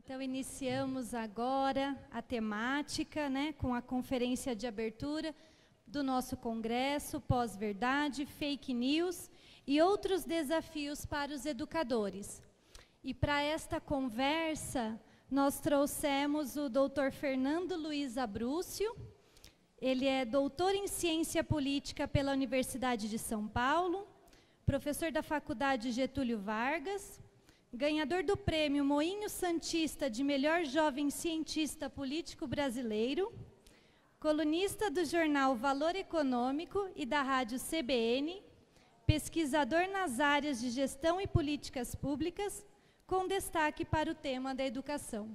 Então, iniciamos agora a temática, né, com a conferência de abertura do nosso congresso, Pós-Verdade, Fake News e outros desafios para os educadores. E para esta conversa, nós trouxemos o Dr. Fernando Luiz Abrúcio. Ele é doutor em Ciência Política pela Universidade de São Paulo, professor da Faculdade Getúlio Vargas, ganhador do prêmio Moinho Santista de melhor jovem cientista político brasileiro, colunista do jornal Valor Econômico e da rádio CBN, pesquisador nas áreas de gestão e políticas públicas, com destaque para o tema da educação.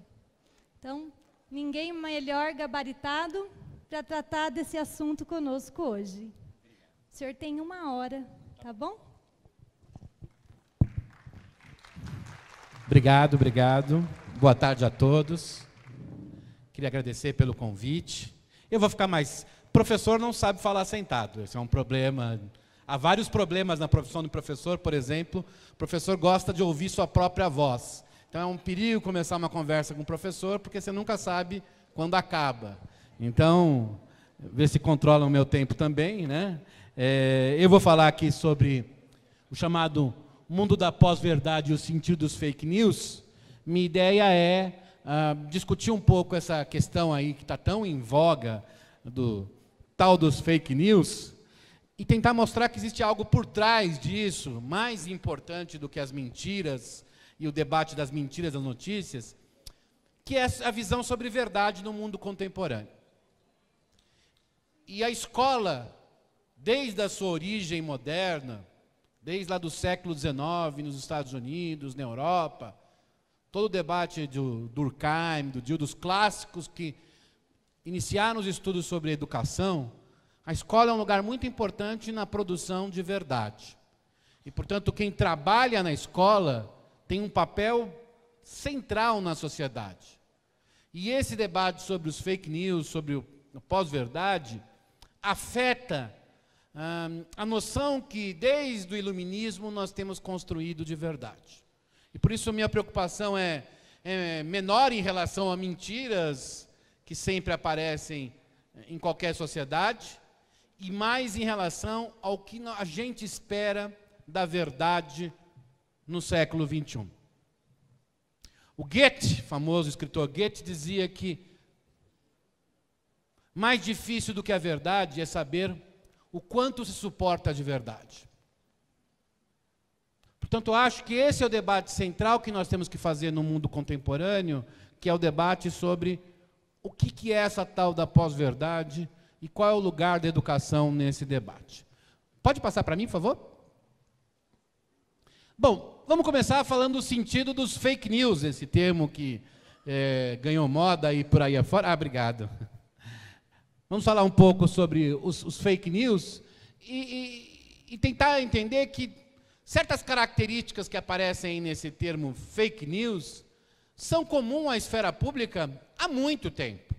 Então, ninguém melhor gabaritado para tratar desse assunto conosco hoje. O senhor tem 1 hora, tá bom? Obrigado, obrigado. Boa tarde a todos. Queria agradecer pelo convite. Eu vou ficar mais... Professor não sabe falar sentado, esse é um problema. Há vários problemas na profissão do professor, por exemplo. O professor gosta de ouvir sua própria voz. Então é um perigo começar uma conversa com o professor, porque você nunca sabe quando acaba. Então, ver se controlam o meu tempo também, né? Eu vou falar aqui sobre o chamado mundo da pós-verdade e o sentido dos fake news. Minha ideia é discutir um pouco essa questão aí que está tão em voga, do tal dos fake news, e tentar mostrar que existe algo por trás disso, mais importante do que as mentiras e o debate das mentiras das notícias, que é a visão sobre verdade no mundo contemporâneo. E a escola, desde a sua origem moderna, desde lá do século XIX, nos Estados Unidos, na Europa, todo o debate do Durkheim, dos clássicos que iniciaram os estudos sobre educação, a escola é um lugar muito importante na produção de verdade. E, portanto, quem trabalha na escola tem um papel central na sociedade. E esse debate sobre os fake news, sobre o pós-verdade, afeta a noção que, desde o iluminismo, nós temos construído de verdade. E por isso minha preocupação é menor em relação a mentiras que sempre aparecem em qualquer sociedade, e mais em relação ao que a gente espera da verdade no século XXI. O Goethe, famoso escritor Goethe, dizia que mais difícil do que a verdade é saber o quanto se suporta de verdade. Portanto, acho que esse é o debate central que nós temos que fazer no mundo contemporâneo, que é o debate sobre o que é essa tal da pós-verdade e qual é o lugar da educação nesse debate. Pode passar para mim, por favor? Bom, vamos começar falando do sentido dos fake news, esse termo que ganhou moda e por aí afora. Obrigado. Vamos falar um pouco sobre os fake news e tentar entender que certas características que aparecem nesse termo fake news são comuns à esfera pública há muito tempo.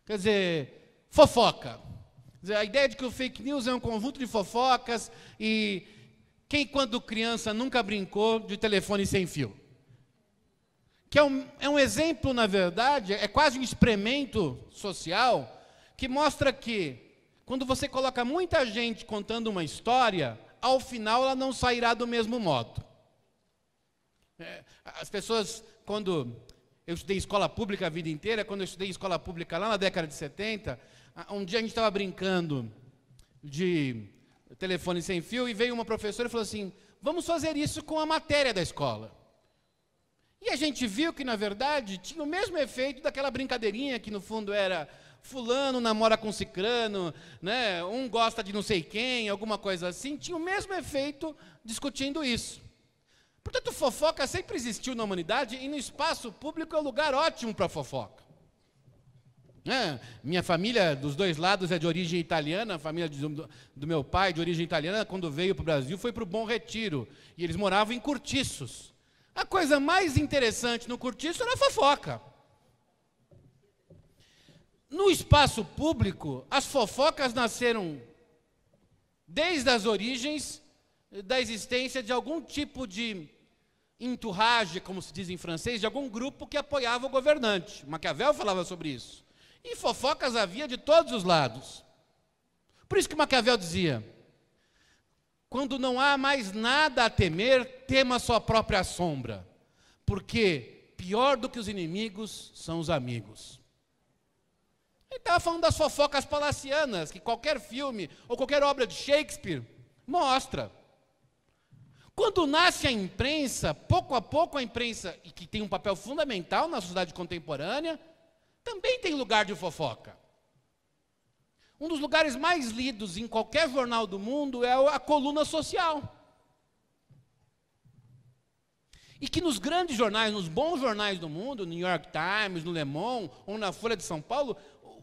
Quer dizer, fofoca. Quer dizer, a ideia de que o fake news é um conjunto de fofocas e quem, quando criança, nunca brincou de telefone sem fio? Que é um exemplo, na verdade, é quase um experimento social que mostra que, quando você coloca muita gente contando uma história, ao final ela não sairá do mesmo modo. As pessoas, quando eu estudei escola pública a vida inteira, quando eu estudei escola pública lá na década de 70, um dia a gente estava brincando de telefone sem fio e veio uma professora e falou assim, vamos fazer isso com a matéria da escola. E a gente viu que, na verdade, tinha o mesmo efeito daquela brincadeirinha que, no fundo, era fulano namora com cicrano, né? Um gosta de não sei quem, alguma coisa assim, tinha o mesmo efeito discutindo isso. Portanto, fofoca sempre existiu na humanidade e no espaço público é um lugar ótimo para fofoca. Minha família, dos dois lados, é de origem italiana, a família do meu pai, de origem italiana, quando veio para o Brasil, foi para o Bom Retiro, e eles moravam em cortiços. A coisa mais interessante no cortiço era a fofoca. No espaço público, as fofocas nasceram desde as origens da existência de algum tipo de entourage, como se diz em francês, de algum grupo que apoiava o governante. Maquiavel falava sobre isso. E fofocas havia de todos os lados. Por isso que Maquiavel dizia: quando não há mais nada a temer, tema a sua própria sombra, porque pior do que os inimigos são os amigos. Ele estava falando das fofocas palacianas, que qualquer filme ou qualquer obra de Shakespeare mostra. Quando nasce a imprensa, pouco a pouco a imprensa, e que tem um papel fundamental na sociedade contemporânea, também tem lugar de fofoca. Um dos lugares mais lidos em qualquer jornal do mundo é a coluna social. E que nos grandes jornais, nos bons jornais do mundo, no New York Times, no Le Monde ou na Folha de São Paulo,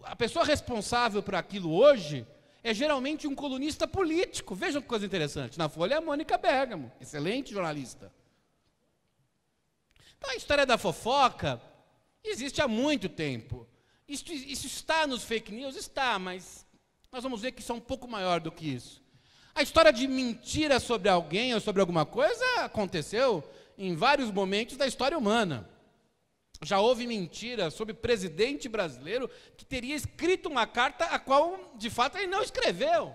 a pessoa responsável por aquilo hoje é geralmente um colunista político. Vejam que coisa interessante. Na Folha é a Mônica Bergamo, excelente jornalista. Então a história da fofoca existe há muito tempo. Isso está nos fake news? Está, mas nós vamos ver que isso é um pouco maior do que isso. A história de mentira sobre alguém ou sobre alguma coisa aconteceu em vários momentos da história humana. Já houve mentira sobre presidente brasileiro que teria escrito uma carta a qual, de fato, ele não escreveu.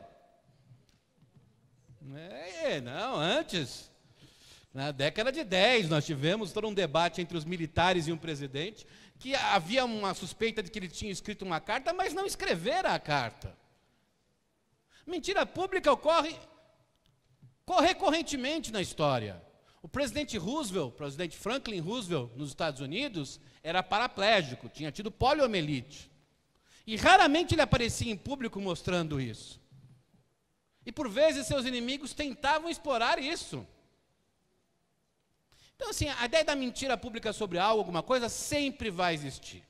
Não, antes, na década de 10, nós tivemos todo um debate entre os militares e um presidente, que havia uma suspeita de que ele tinha escrito uma carta, mas não escrevera a carta. Mentira pública ocorre recorrentemente na história. O presidente Roosevelt, o presidente Franklin Roosevelt, nos Estados Unidos, era paraplégico, tinha tido poliomielite. E raramente ele aparecia em público mostrando isso. E por vezes seus inimigos tentavam explorar isso. Então assim, a ideia da mentira pública sobre algo, alguma coisa, sempre vai existir.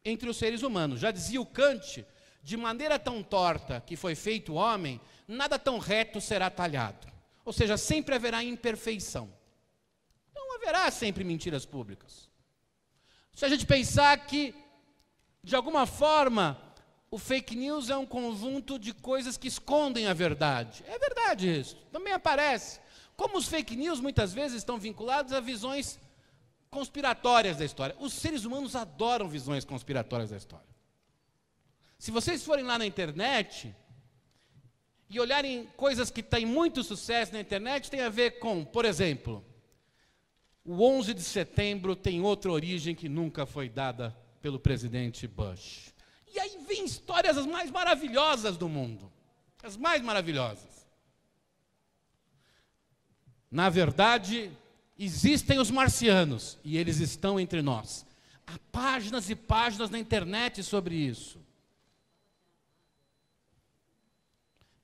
Entre os seres humanos. Já dizia o Kant, de maneira tão torta que foi feito o homem, nada tão reto será talhado. Ou seja, sempre haverá imperfeição. Não haverá sempre mentiras públicas. Se a gente pensar que, de alguma forma, o fake news é um conjunto de coisas que escondem a verdade. É verdade isso, também aparece. Como os fake news muitas vezes estão vinculados a visões conspiratórias da história. Os seres humanos adoram visões conspiratórias da história. Se vocês forem lá na internet e olharem coisas que têm muito sucesso na internet, tem a ver com, por exemplo, o 11 de setembro tem outra origem que nunca foi dada pelo presidente Bush. E aí vem histórias as mais maravilhosas do mundo. As mais maravilhosas. Na verdade, existem os marcianos e eles estão entre nós. Há páginas e páginas na internet sobre isso.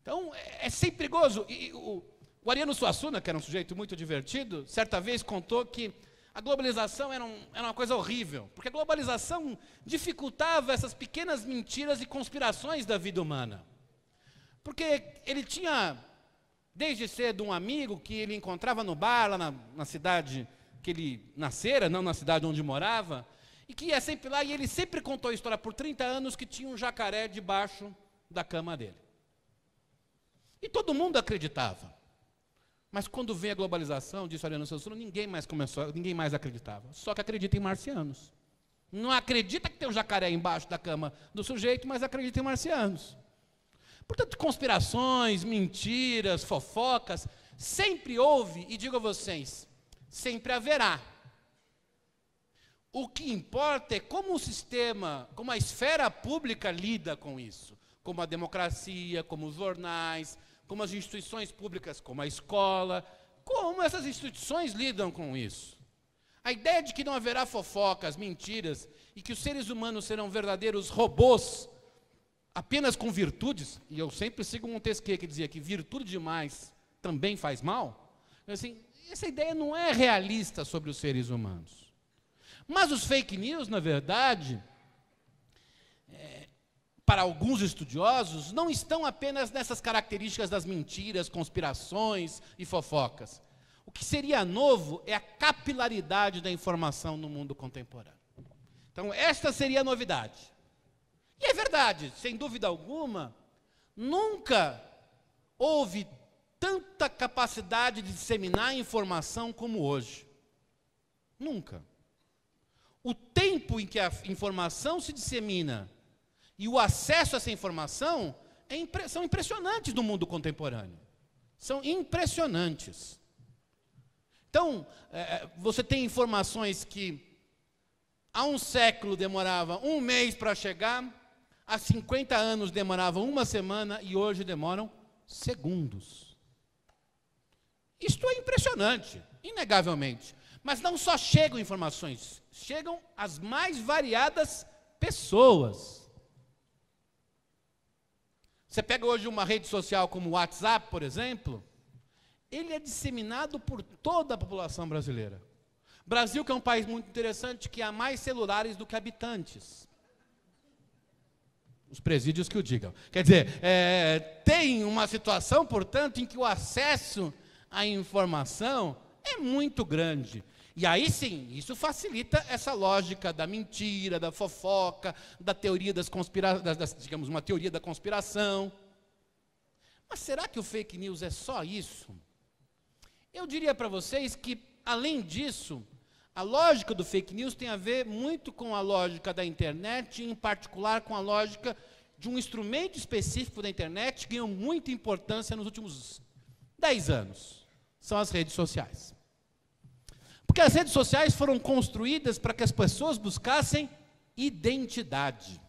Então, é sempre perigoso. E o Ariano Suassuna, que era um sujeito muito divertido, certa vez contou que a globalização era uma coisa horrível, porque a globalização dificultava essas pequenas mentiras e conspirações da vida humana. Porque ele tinha, desde cedo, um amigo que ele encontrava no bar, lá na cidade que ele nascera, não na cidade onde morava, e que ia sempre lá, e ele sempre contou a história por 30 anos que tinha um jacaré debaixo da cama dele. E todo mundo acreditava. Mas quando veio a globalização, disse Ariano Suassuna, ninguém mais acreditava. Só que acredita em marcianos. Não acredita que tem um jacaré embaixo da cama do sujeito, mas acredita em marcianos. Portanto, conspirações, mentiras, fofocas, sempre houve, e digo a vocês, sempre haverá. O que importa é como o sistema, como a esfera pública lida com isso. Como a democracia, como os jornais, como as instituições públicas, como a escola, como essas instituições lidam com isso. A ideia de que não haverá fofocas, mentiras, e que os seres humanos serão verdadeiros robôs, apenas com virtudes, e eu sempre sigo Montesquieu, que dizia que virtude demais também faz mal, assim, essa ideia não é realista sobre os seres humanos. Mas os fake news, na verdade, para alguns estudiosos, não estão apenas nessas características das mentiras, conspirações e fofocas. O que seria novo é a capilaridade da informação no mundo contemporâneo. Então, esta seria a novidade. E é verdade, sem dúvida alguma, nunca houve tanta capacidade de disseminar informação como hoje. Nunca. O tempo em que a informação se dissemina e o acesso a essa informação são impressionantes no mundo contemporâneo. São impressionantes. Então, você tem informações que há um século demorava um mês para chegar, há 50 anos demoravam uma semana e hoje demoram segundos. Isto é impressionante, inegavelmente. Mas não só chegam informações, chegam as mais variadas pessoas. Você pega hoje uma rede social como o WhatsApp, por exemplo, ele é disseminado por toda a população brasileira. Brasil, que é um país muito interessante, que há mais celulares do que habitantes. Os presídios que o digam. Quer dizer, tem uma situação, portanto, em que o acesso à informação é muito grande. E aí sim, isso facilita essa lógica da mentira, da fofoca, da teoria das conspirações, digamos, uma teoria da conspiração. Mas será que o fake news é só isso? Eu diria para vocês que, além disso, a lógica do fake news tem a ver muito com a lógica da internet, em particular com a lógica de um instrumento específico da internet que ganhou muita importância nos últimos 10 anos. São as redes sociais. Porque as redes sociais foram construídas para que as pessoas buscassem identidade.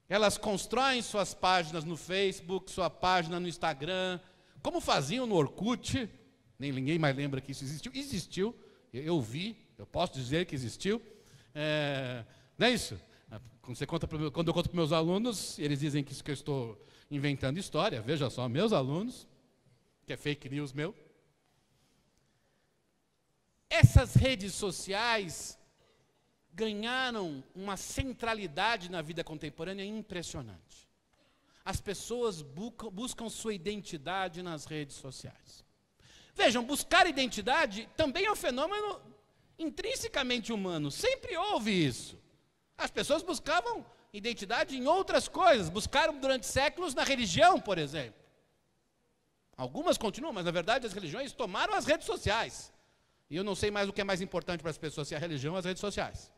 Elas constroem suas páginas no Facebook, sua página no Instagram, como faziam no Orkut, nem ninguém mais lembra que isso existiu. Existiu, eu vi, eu posso dizer que existiu. Não é isso? Quando eu conto para meus alunos, eles dizem que isso que eu estou inventando história. Veja só, meus alunos, que é fake news meu. Essas redes sociais ganharam uma centralidade na vida contemporânea impressionante. As pessoas buscam sua identidade nas redes sociais. Vejam, buscar identidade também é um fenômeno intrinsecamente humano. Sempre houve isso. As pessoas buscavam identidade em outras coisas. Buscaram durante séculos na religião, por exemplo. Algumas continuam, mas na verdade as religiões tomaram as redes sociais. E eu não sei mais o que é mais importante para as pessoas, se é a religião ou as redes sociais.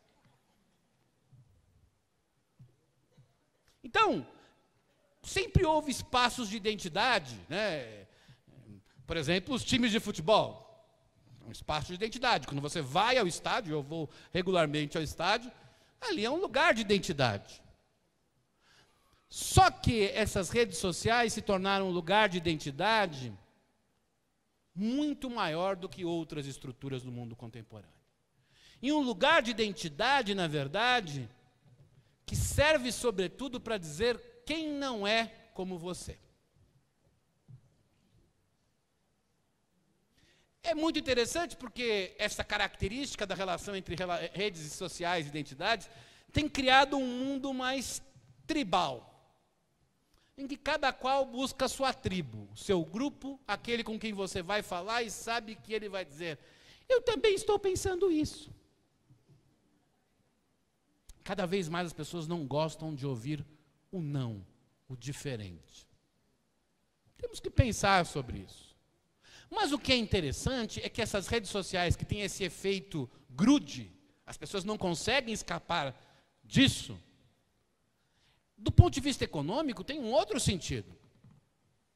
Então, sempre houve espaços de identidade, né? Por exemplo, os times de futebol. Um espaço de identidade. Quando você vai ao estádio, eu vou regularmente ao estádio, ali é um lugar de identidade. Só que essas redes sociais se tornaram um lugar de identidade muito maior do que outras estruturas do mundo contemporâneo. E um lugar de identidade, na verdade, que serve sobretudo para dizer quem não é como você. É muito interessante porque essa característica da relação entre redes sociais e identidades tem criado um mundo mais tribal, em que cada qual busca a sua tribo, o seu grupo, aquele com quem você vai falar e sabe que ele vai dizer: eu também estou pensando isso. Cada vez mais as pessoas não gostam de ouvir o não, o diferente. Temos que pensar sobre isso. Mas o que é interessante é que essas redes sociais que têm esse efeito grude, as pessoas não conseguem escapar disso. Do ponto de vista econômico, tem um outro sentido.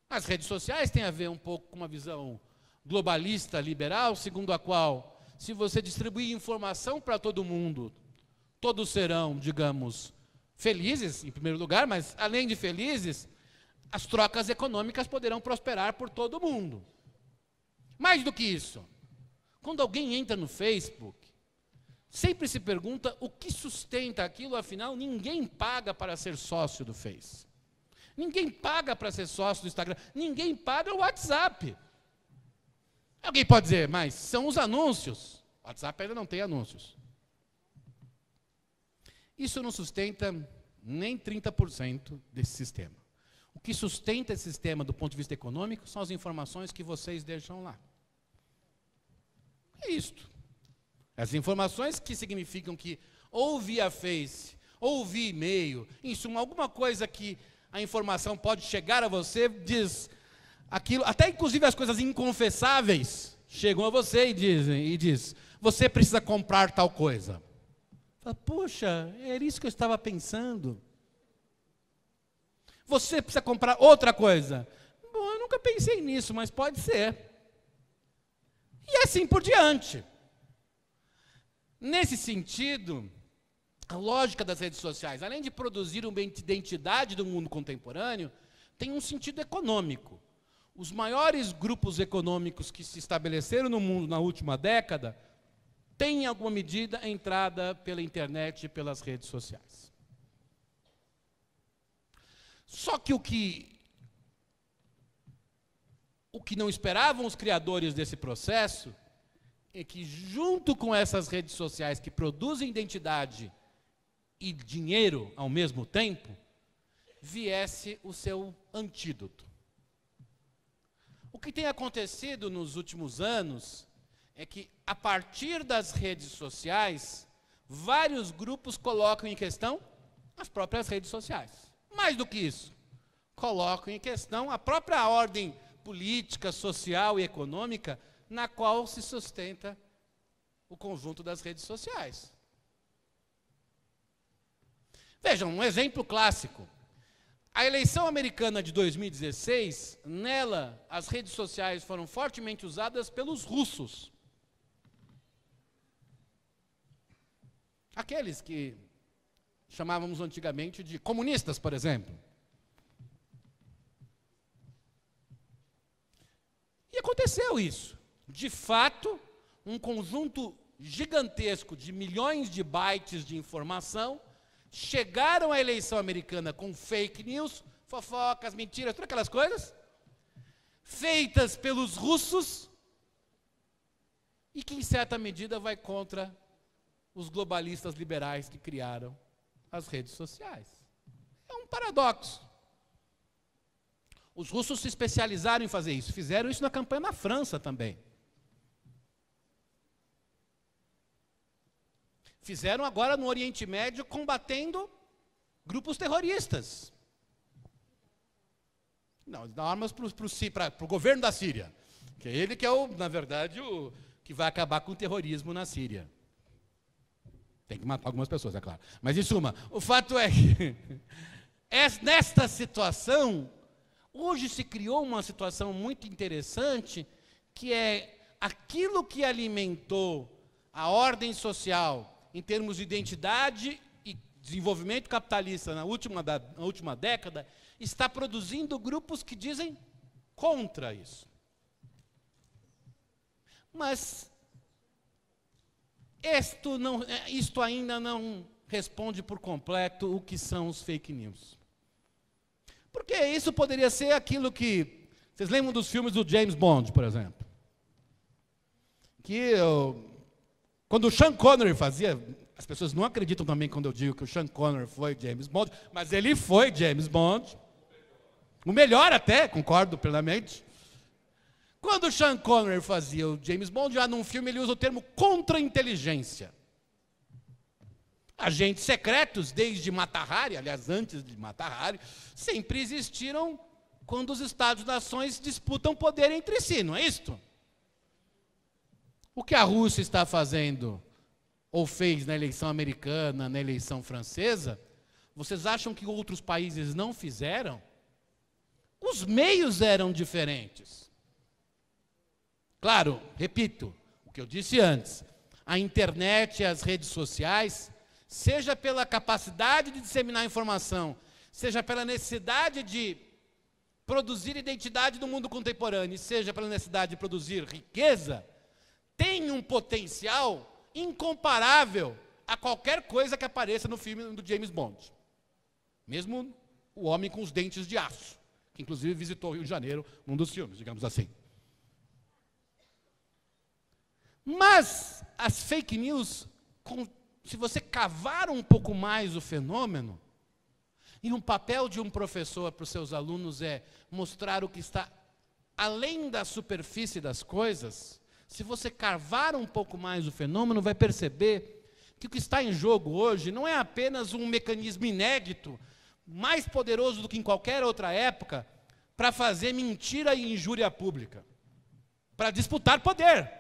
As redes sociais têm a ver um pouco com uma visão globalista, liberal, segundo a qual, se você distribuir informação para todo mundo, todos serão, digamos, felizes, em primeiro lugar, mas além de felizes, as trocas econômicas poderão prosperar por todo mundo. Mais do que isso, quando alguém entra no Facebook, sempre se pergunta o que sustenta aquilo, afinal, ninguém paga para ser sócio do Face. Ninguém paga para ser sócio do Instagram. Ninguém paga o WhatsApp. Alguém pode dizer, mas são os anúncios. O WhatsApp ainda não tem anúncios. Isso não sustenta nem 30% desse sistema. O que sustenta esse sistema do ponto de vista econômico são as informações que vocês deixam lá. É isto. As informações que significam que ou via Face, ou via e-mail, em suma, alguma coisa que a informação pode chegar a você, diz aquilo, até inclusive as coisas inconfessáveis chegam a você e diz, você precisa comprar tal coisa. Fala, puxa, era isso que eu estava pensando. Você precisa comprar outra coisa. Bom, eu nunca pensei nisso, mas pode ser. E assim por diante. Nesse sentido, a lógica das redes sociais, além de produzir uma identidade do mundo contemporâneo, tem um sentido econômico. Os maiores grupos econômicos que se estabeleceram no mundo na última década têm, em alguma medida, a entrada pela internet e pelas redes sociais. Só que o que não esperavam os criadores desse processo é que, junto com essas redes sociais que produzem identidade e dinheiro ao mesmo tempo, viesse o seu antídoto. O que tem acontecido nos últimos anos é que, a partir das redes sociais, vários grupos colocam em questão as próprias redes sociais. Mais do que isso, colocam em questão a própria ordem política, social e econômica na qual se sustenta o conjunto das redes sociais. Vejam, um exemplo clássico. A eleição americana de 2016, nela, as redes sociais foram fortemente usadas pelos russos. Aqueles que chamávamos antigamente de comunistas, por exemplo. E aconteceu isso. De fato, um conjunto gigantesco de milhões de bytes de informação chegaram à eleição americana com fake news, fofocas, mentiras, todas aquelas coisas, feitas pelos russos e que, em certa medida, vai contra os globalistas liberais que criaram as redes sociais. É um paradoxo. Os russos se especializaram em fazer isso, fizeram isso na campanha na França também. Fizeram agora no Oriente Médio, combatendo grupos terroristas. Não, dão armas para o governo da Síria, que é ele que é, na verdade, o que vai acabar com o terrorismo na Síria. Tem que matar algumas pessoas, é claro. Mas, em suma, o fato é que, nesta situação, hoje se criou uma situação muito interessante, que é aquilo que alimentou a ordem social em termos de identidade e desenvolvimento capitalista na última década, está produzindo grupos que dizem contra isso. Mas isto ainda não responde por completo o que são os fake news. Porque isso poderia ser aquilo que... Vocês lembram dos filmes do James Bond, por exemplo? Quando o Sean Connery fazia... As pessoas não acreditam também quando eu digo que o Sean Connery foi James Bond, mas ele foi James Bond. O melhor até, concordo plenamente. Quando o Sean Connery fazia o James Bond, já num filme ele usa o termo contra-inteligência. Agentes secretos, desde Mata Hari, aliás, antes de Mata Hari, sempre existiram quando os Estados-nações disputam poder entre si, não é isto? O que a Rússia está fazendo, ou fez na eleição americana, na eleição francesa, vocês acham que outros países não fizeram? Os meios eram diferentes. Claro, repito, o que eu disse antes, a internet e as redes sociais, seja pela capacidade de disseminar informação, seja pela necessidade de produzir identidade no mundo contemporâneo, seja pela necessidade de produzir riqueza, tem um potencial incomparável a qualquer coisa que apareça no filme do James Bond. Mesmo o homem com os dentes de aço, que inclusive visitou o Rio de Janeiro num dos filmes, digamos assim. Mas as fake news, se você cavar um pouco mais o fenômeno, e um papel de um professor para os seus alunos é mostrar o que está além da superfície das coisas, se você cavar um pouco mais o fenômeno, vai perceber que o que está em jogo hoje não é apenas um mecanismo inédito mais poderoso do que em qualquer outra época para fazer mentira e injúria pública, para disputar poder.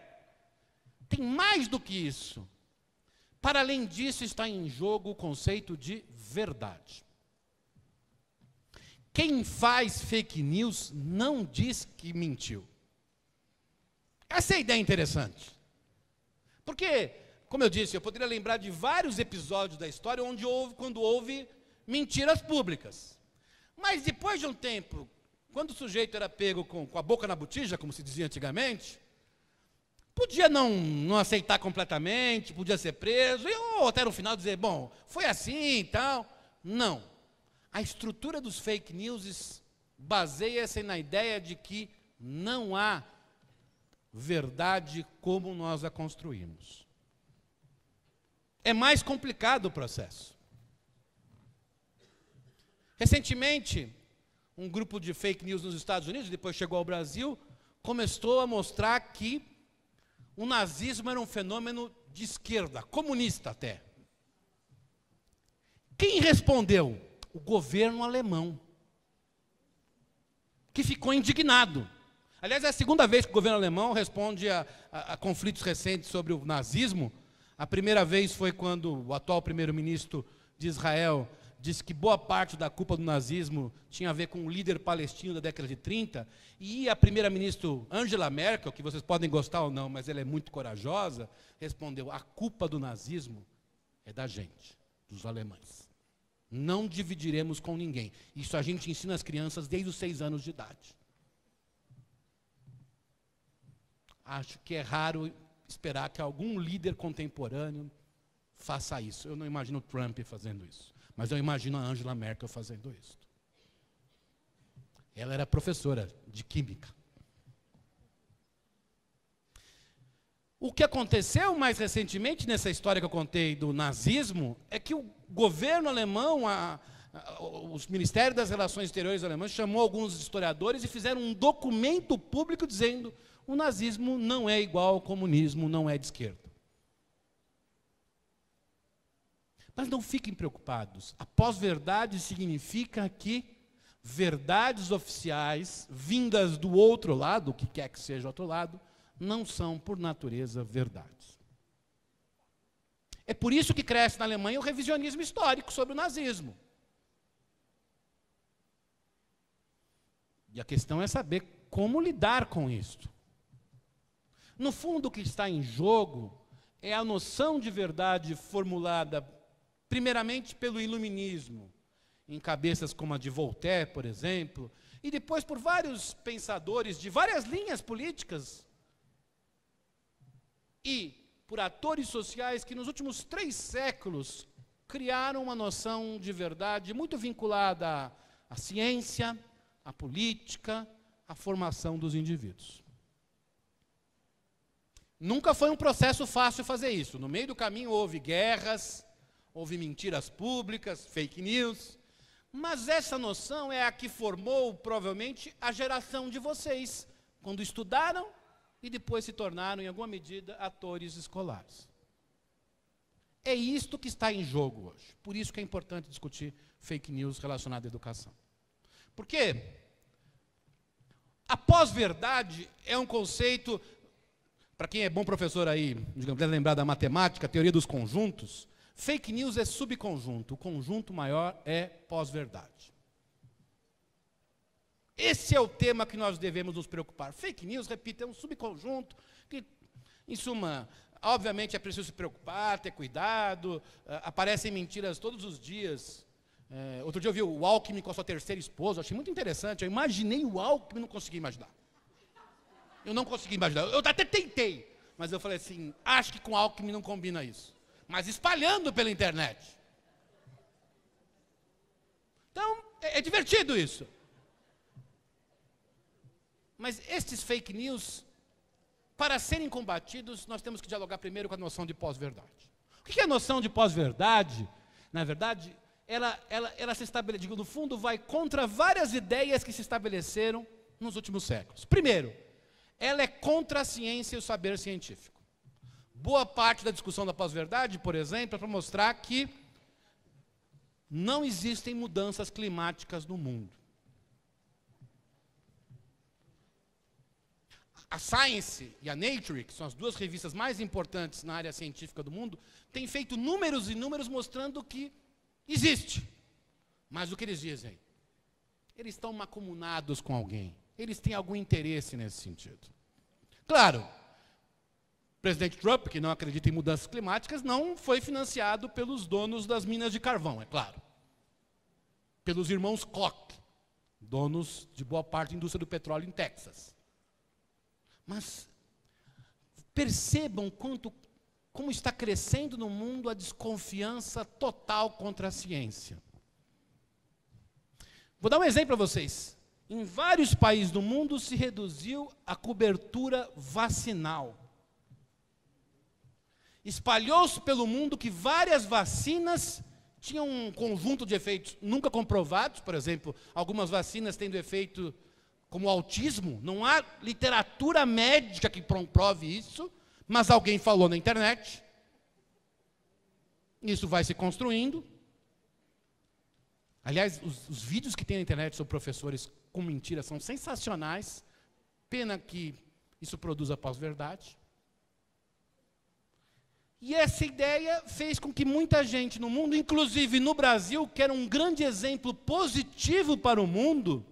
Tem mais do que isso. Para além disso, está em jogo o conceito de verdade. Quem faz fake news não diz que mentiu. Essa é a ideia interessante. Porque, como eu disse, eu poderia lembrar de vários episódios da história quando houve mentiras públicas. Mas depois de um tempo, quando o sujeito era pego com a boca na botija, como se dizia antigamente, podia não aceitar completamente, podia ser preso, ou até no final dizer, bom, foi assim e tal. Não. A estrutura dos fake news baseia-se na ideia de que não há verdade como nós a construímos. É mais complicado o processo. Recentemente, um grupo de fake news nos Estados Unidos, depois chegou ao Brasil, começou a mostrar que o nazismo era um fenômeno de esquerda, comunista até. Quem respondeu? O governo alemão, que ficou indignado. Aliás, é a segunda vez que o governo alemão responde a conflitos recentes sobre o nazismo. A primeira vez foi quando o atual primeiro-ministro de Israel disse que boa parte da culpa do nazismo tinha a ver com um líder palestino da década de 30, e a primeira-ministra Angela Merkel, que vocês podem gostar ou não, mas ela é muito corajosa, respondeu: a culpa do nazismo é da gente, dos alemães. Não dividiremos com ninguém. Isso a gente ensina as crianças desde os 6 anos de idade. Acho que é raro esperar que algum líder contemporâneo faça isso. Eu não imagino o Trump fazendo isso, mas eu imagino a Angela Merkel fazendo isso. Ela era professora de química. O que aconteceu mais recentemente nessa história que eu contei do nazismo é que o governo alemão, os ministérios das relações exteriores alemães, chamou alguns historiadores e fizeram um documento público dizendo: o nazismo não é igual ao comunismo, não é de esquerda. Mas não fiquem preocupados. A pós-verdade significa que verdades oficiais, vindas do outro lado, o que quer que seja o outro lado, não são, por natureza, verdades. É por isso que cresce na Alemanha o revisionismo histórico sobre o nazismo. E a questão é saber como lidar com isso. No fundo, o que está em jogo é a noção de verdade formulada, primeiramente, pelo iluminismo, em cabeças como a de Voltaire, por exemplo, e depois por vários pensadores de várias linhas políticas, e por atores sociais que nos últimos 3 séculos criaram uma noção de verdade muito vinculada à ciência, à política, à formação dos indivíduos. Nunca foi um processo fácil fazer isso. No meio do caminho houve guerras, houve mentiras públicas, fake news, mas essa noção é a que formou, provavelmente, a geração de vocês, quando estudaram e depois se tornaram, em alguma medida, atores escolares. É isto que está em jogo hoje. Por isso que é importante discutir fake news relacionada à educação. Porque a pós-verdade é um conceito, para quem é bom professor aí, digamos, deve lembrar da matemática, a teoria dos conjuntos, fake news é subconjunto, o conjunto maior é pós-verdade. Esse é o tema que nós devemos nos preocupar. Fake news, repito, é um subconjunto que, em suma, obviamente é preciso se preocupar, ter cuidado, aparecem mentiras todos os dias. Outro dia eu vi o Alckmin com a sua 3ª esposa, achei muito interessante. Eu imaginei o Alckmin, não consegui imaginar. Eu não consegui imaginar. Eu até tentei, mas eu falei assim, acho que com o Alckmin não combina isso. Mas espalhando pela internet. Então, é divertido isso. Mas estes fake news, para serem combatidos, nós temos que dialogar primeiro com a noção de pós-verdade. O que é a noção de pós-verdade? Na verdade, ela se estabelece, no fundo, vai contra várias ideias que se estabeleceram nos últimos séculos. Primeiro, ela é contra a ciência e o saber científico. Boa parte da discussão da pós-verdade, por exemplo, é para mostrar que não existem mudanças climáticas no mundo. A Science e a Nature, que são as duas revistas mais importantes na área científica do mundo, têm feito números e números mostrando que existe. Mas o que eles dizem? Eles estão mancomunados com alguém. Eles têm algum interesse nesse sentido. Claro, o presidente Trump, que não acredita em mudanças climáticas, não foi financiado pelos donos das minas de carvão, é claro. Pelos irmãos Koch, donos de boa parte da indústria do petróleo em Texas. Mas percebam como está crescendo no mundo a desconfiança total contra a ciência. Vou dar um exemplo para vocês. Em vários países do mundo se reduziu a cobertura vacinal. Espalhou-se pelo mundo que várias vacinas tinham um conjunto de efeitos nunca comprovados. Por exemplo, algumas vacinas tendo efeito como autismo. Não há literatura médica que comprove isso, mas alguém falou na internet. Isso vai se construindo. Aliás, os vídeos que tem na internet sobre professores com mentira são sensacionais. Pena que isso produza pós-verdade. E essa ideia fez com que muita gente no mundo, inclusive no Brasil, que era um grande exemplo positivo para o mundo,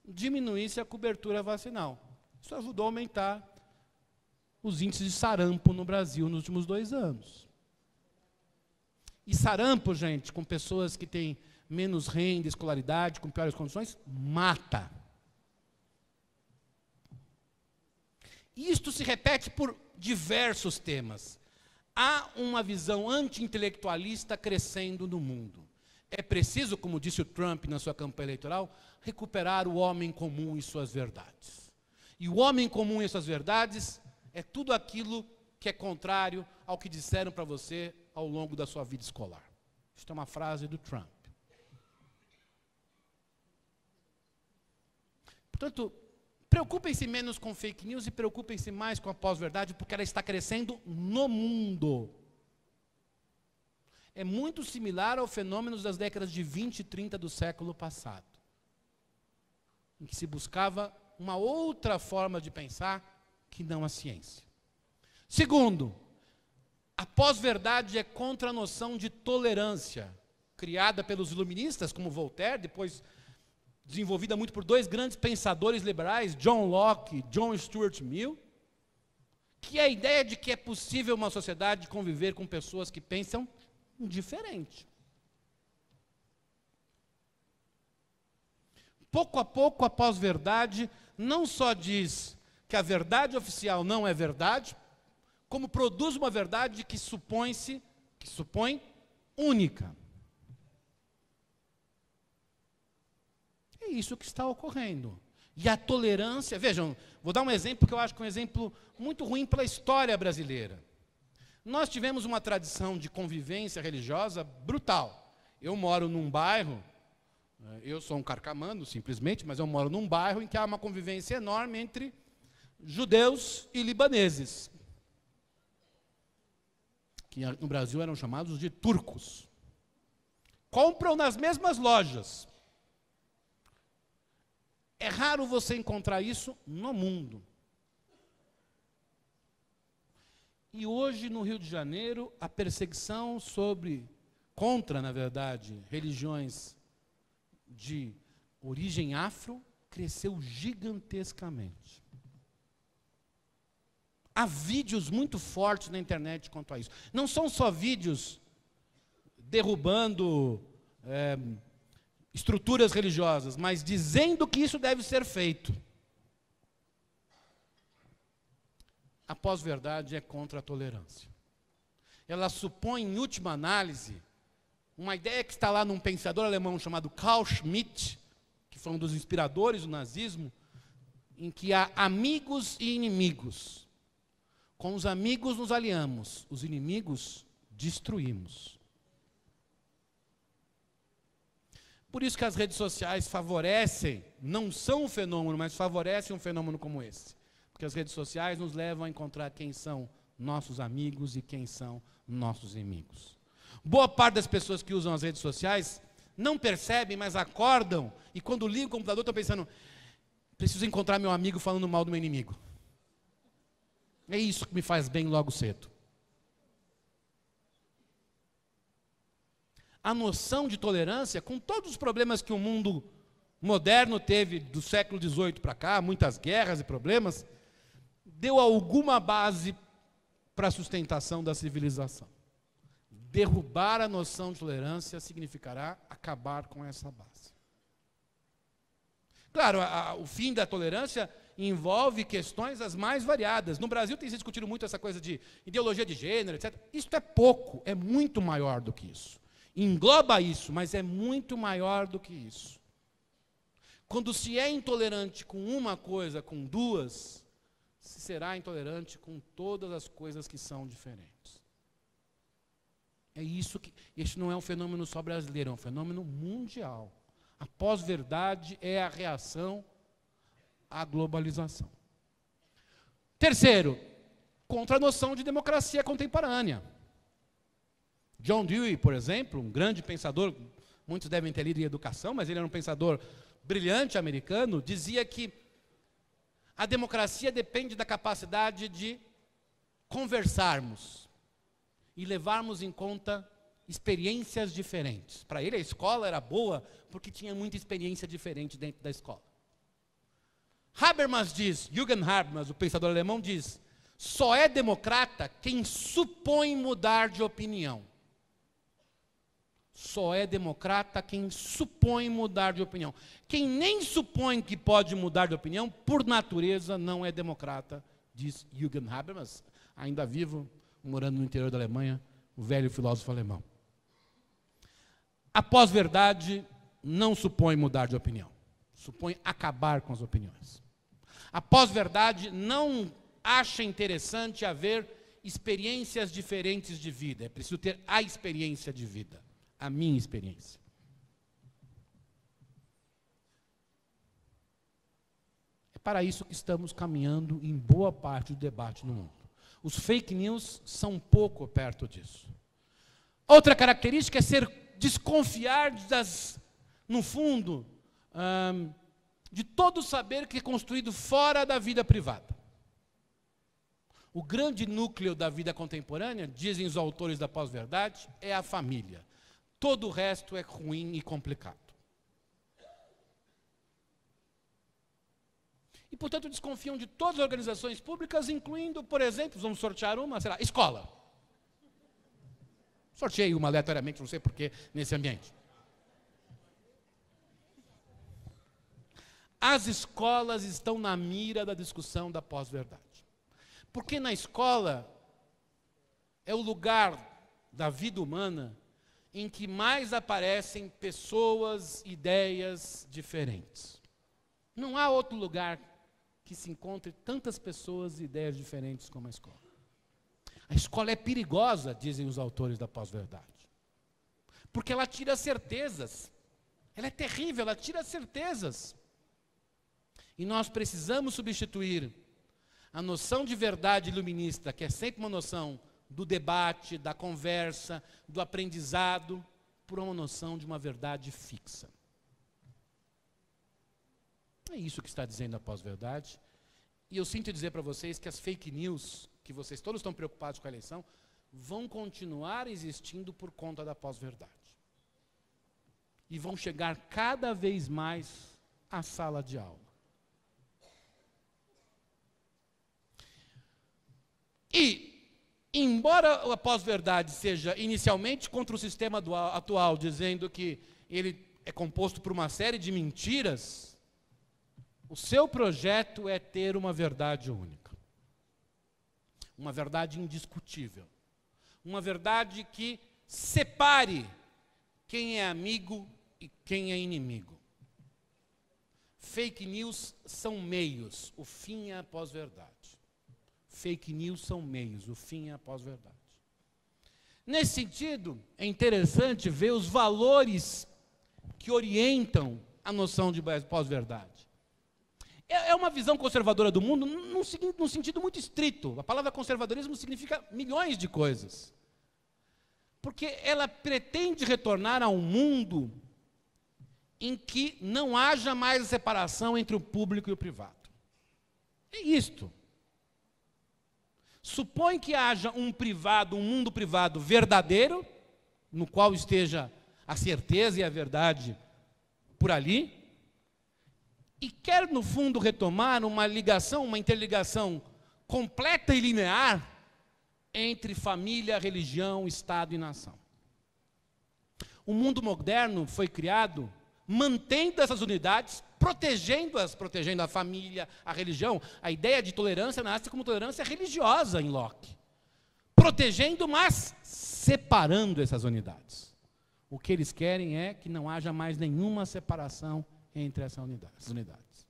diminuísse a cobertura vacinal. Isso ajudou a aumentar os índices de sarampo no Brasil nos últimos 2 anos. E sarampo, gente, com pessoas que têm menos renda, escolaridade, com piores condições, mata. Isto se repete por diversos temas. Há uma visão anti-intelectualista crescendo no mundo. É preciso, como disse o Trump na sua campanha eleitoral, recuperar o homem comum e suas verdades. E o homem comum e suas verdades é tudo aquilo que é contrário ao que disseram para você ao longo da sua vida escolar. Isto é uma frase do Trump. Portanto, preocupem-se menos com fake news e preocupem-se mais com a pós-verdade, porque ela está crescendo no mundo. É muito similar ao fenômeno das décadas de 20 e 30 do século passado, em que se buscava uma outra forma de pensar que não a ciência. Segundo, a pós-verdade é contra a noção de tolerância, criada pelos iluministas, como Voltaire, depois desenvolvida muito por 2 grandes pensadores liberais, John Locke e John Stuart Mill, que é a ideia de que é possível uma sociedade conviver com pessoas que pensam diferente. Pouco a pouco, a pós-verdade não só diz que a verdade oficial não é verdade, como produz uma verdade que supõe única. É isso que está ocorrendo. E a tolerância, vejam, vou dar um exemplo que eu acho que é um exemplo muito ruim para a história brasileira. Nós tivemos uma tradição de convivência religiosa brutal. Eu moro num bairro, eu sou um carcamano simplesmente, mas eu moro num bairro em que há uma convivência enorme entre judeus e libaneses, que no Brasil eram chamados de turcos. Compram nas mesmas lojas. É raro você encontrar isso no mundo. E hoje, no Rio de Janeiro, a perseguição contra, na verdade, religiões de origem afro, cresceu gigantescamente. Há vídeos muito fortes na internet quanto a isso. Não são só vídeos derrubando estruturas religiosas, mas dizendo que isso deve ser feito. A pós-verdade é contra a tolerância. Ela supõe, em última análise, uma ideia que está lá num pensador alemão chamado Carl Schmitt, que foi um dos inspiradores do nazismo, em que há amigos e inimigos. Com os amigos nos aliamos, os inimigos destruímos. Por isso que as redes sociais favorecem, não são um fenômeno, mas favorecem um fenômeno como esse. Porque as redes sociais nos levam a encontrar quem são nossos amigos e quem são nossos inimigos. Boa parte das pessoas que usam as redes sociais não percebem, mas acordam, e quando ligam o computador estão pensando, preciso encontrar meu amigo falando mal do meu inimigo. É isso que me faz bem logo cedo. A noção de tolerância, com todos os problemas que o mundo moderno teve do século XVIII para cá, muitas guerras e problemas, deu alguma base para a sustentação da civilização. Derrubar a noção de tolerância significará acabar com essa base. Claro, o fim da tolerância envolve questões as mais variadas. No Brasil tem se discutido muito essa coisa de ideologia de gênero, etc. Isso é pouco, é muito maior do que isso. Engloba isso, mas é muito maior do que isso. Quando se é intolerante com uma coisa, com duas, se será intolerante com todas as coisas que são diferentes. É isso que... Este não é um fenômeno só brasileiro, é um fenômeno mundial. A pós-verdade é a reação à globalização. Terceiro, contra a noção de democracia contemporânea. John Dewey, por exemplo, um grande pensador, muitos devem ter lido em educação, mas ele era um pensador brilhante americano, dizia que a democracia depende da capacidade de conversarmos e levarmos em conta experiências diferentes. Para ele, a escola era boa porque tinha muita experiência diferente dentro da escola. Habermas diz, Jürgen Habermas, o pensador alemão, diz, só é democrata quem supõe mudar de opinião. Só é democrata quem supõe mudar de opinião. Quem nem supõe que pode mudar de opinião, por natureza, não é democrata, diz Jürgen Habermas, ainda vivo, morando no interior da Alemanha, o velho filósofo alemão. A pós-verdade não supõe mudar de opinião, supõe acabar com as opiniões. A pós-verdade não acha interessante haver experiências diferentes de vida, é preciso ter a experiência de vida. A minha experiência. É para isso que estamos caminhando em boa parte do debate no mundo. Os fake news são um pouco perto disso. Outra característica é desconfiar no fundo, de todo o saber que é construído fora da vida privada. O grande núcleo da vida contemporânea, dizem os autores da pós-verdade, é a família. Todo o resto é ruim e complicado. E, portanto, desconfiam de todas as organizações públicas, incluindo, por exemplo, vamos sortear uma, sei lá, escola. Sorteei uma aleatoriamente, não sei porquê, nesse ambiente. As escolas estão na mira da discussão da pós-verdade. Porque na escola é o lugar da vida humana em que mais aparecem pessoas, ideias diferentes. Não há outro lugar que se encontre tantas pessoas e ideias diferentes como a escola. A escola é perigosa, dizem os autores da pós-verdade, porque ela tira certezas. Ela é terrível, ela tira certezas. E nós precisamos substituir a noção de verdade iluminista, que é sempre uma noção do debate, da conversa, do aprendizado, por uma noção de uma verdade fixa. É isso que está dizendo a pós-verdade. E eu sinto dizer para vocês que as fake news, que vocês todos estão preocupados com a eleição, vão continuar existindo por conta da pós-verdade. E vão chegar cada vez mais à sala de aula. E embora a pós-verdade seja inicialmente contra o sistema atual, dizendo que ele é composto por uma série de mentiras, o seu projeto é ter uma verdade única. Uma verdade indiscutível. Uma verdade que separe quem é amigo e quem é inimigo. Fake news são meios, o fim é a pós-verdade. Fake news são meios, o fim é a pós-verdade. Nesse sentido, é interessante ver os valores que orientam a noção de pós-verdade. É uma visão conservadora do mundo num sentido muito estrito. A palavra conservadorismo significa milhões de coisas. Porque ela pretende retornar a um mundo em que não haja mais a separação entre o público e o privado. É isto. Supõe que haja um privado, um mundo privado verdadeiro, no qual esteja a certeza e a verdade por ali, e quer, no fundo, retomar uma ligação, uma interligação completa e linear entre família, religião, Estado e nação. O mundo moderno foi criado mantendo essas unidades, protegendo-as, protegendo a família, a religião. A ideia de tolerância nasce como tolerância religiosa em Locke. Protegendo, mas separando essas unidades. O que eles querem é que não haja mais nenhuma separação entre essas unidades.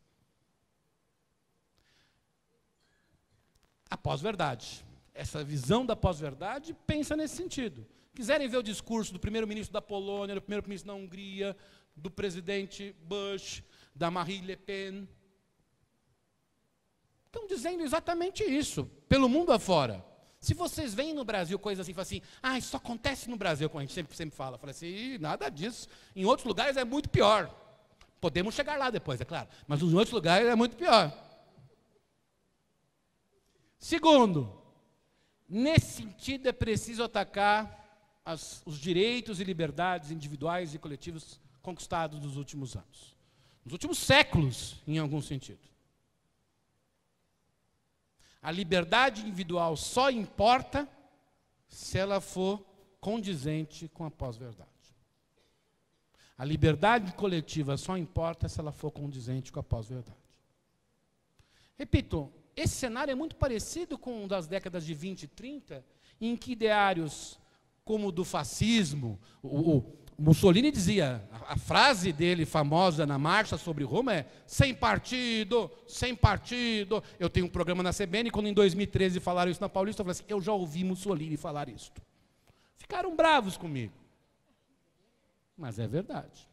A pós-verdade. Essa visão da pós-verdade pensa nesse sentido. Quiserem ver o discurso do primeiro-ministro da Polônia, do primeiro-ministro da Hungria, do presidente Bush, da Marine Le Pen, estão dizendo exatamente isso, pelo mundo afora. Se vocês veem no Brasil coisas assim, falam assim, isso acontece no Brasil, como a gente sempre fala. Fala assim, nada disso. Em outros lugares é muito pior. Podemos chegar lá depois, é claro, mas em outros lugares é muito pior. Segundo, nesse sentido é preciso atacar os direitos e liberdades individuais e coletivos conquistados nos últimos anos. Nos últimos séculos, em algum sentido. A liberdade individual só importa se ela for condizente com a pós-verdade. A liberdade coletiva só importa se ela for condizente com a pós-verdade. Repito, esse cenário é muito parecido com o das décadas de 20 e 30, em que ideários como o do fascismo, o Mussolini dizia, a frase dele famosa na marcha sobre Roma é sem partido, sem partido. Eu tenho um programa na CBN, quando em 2013 falaram isso na Paulista, eu falei assim, eu já ouvi Mussolini falar isso. Ficaram bravos comigo. Mas é verdade.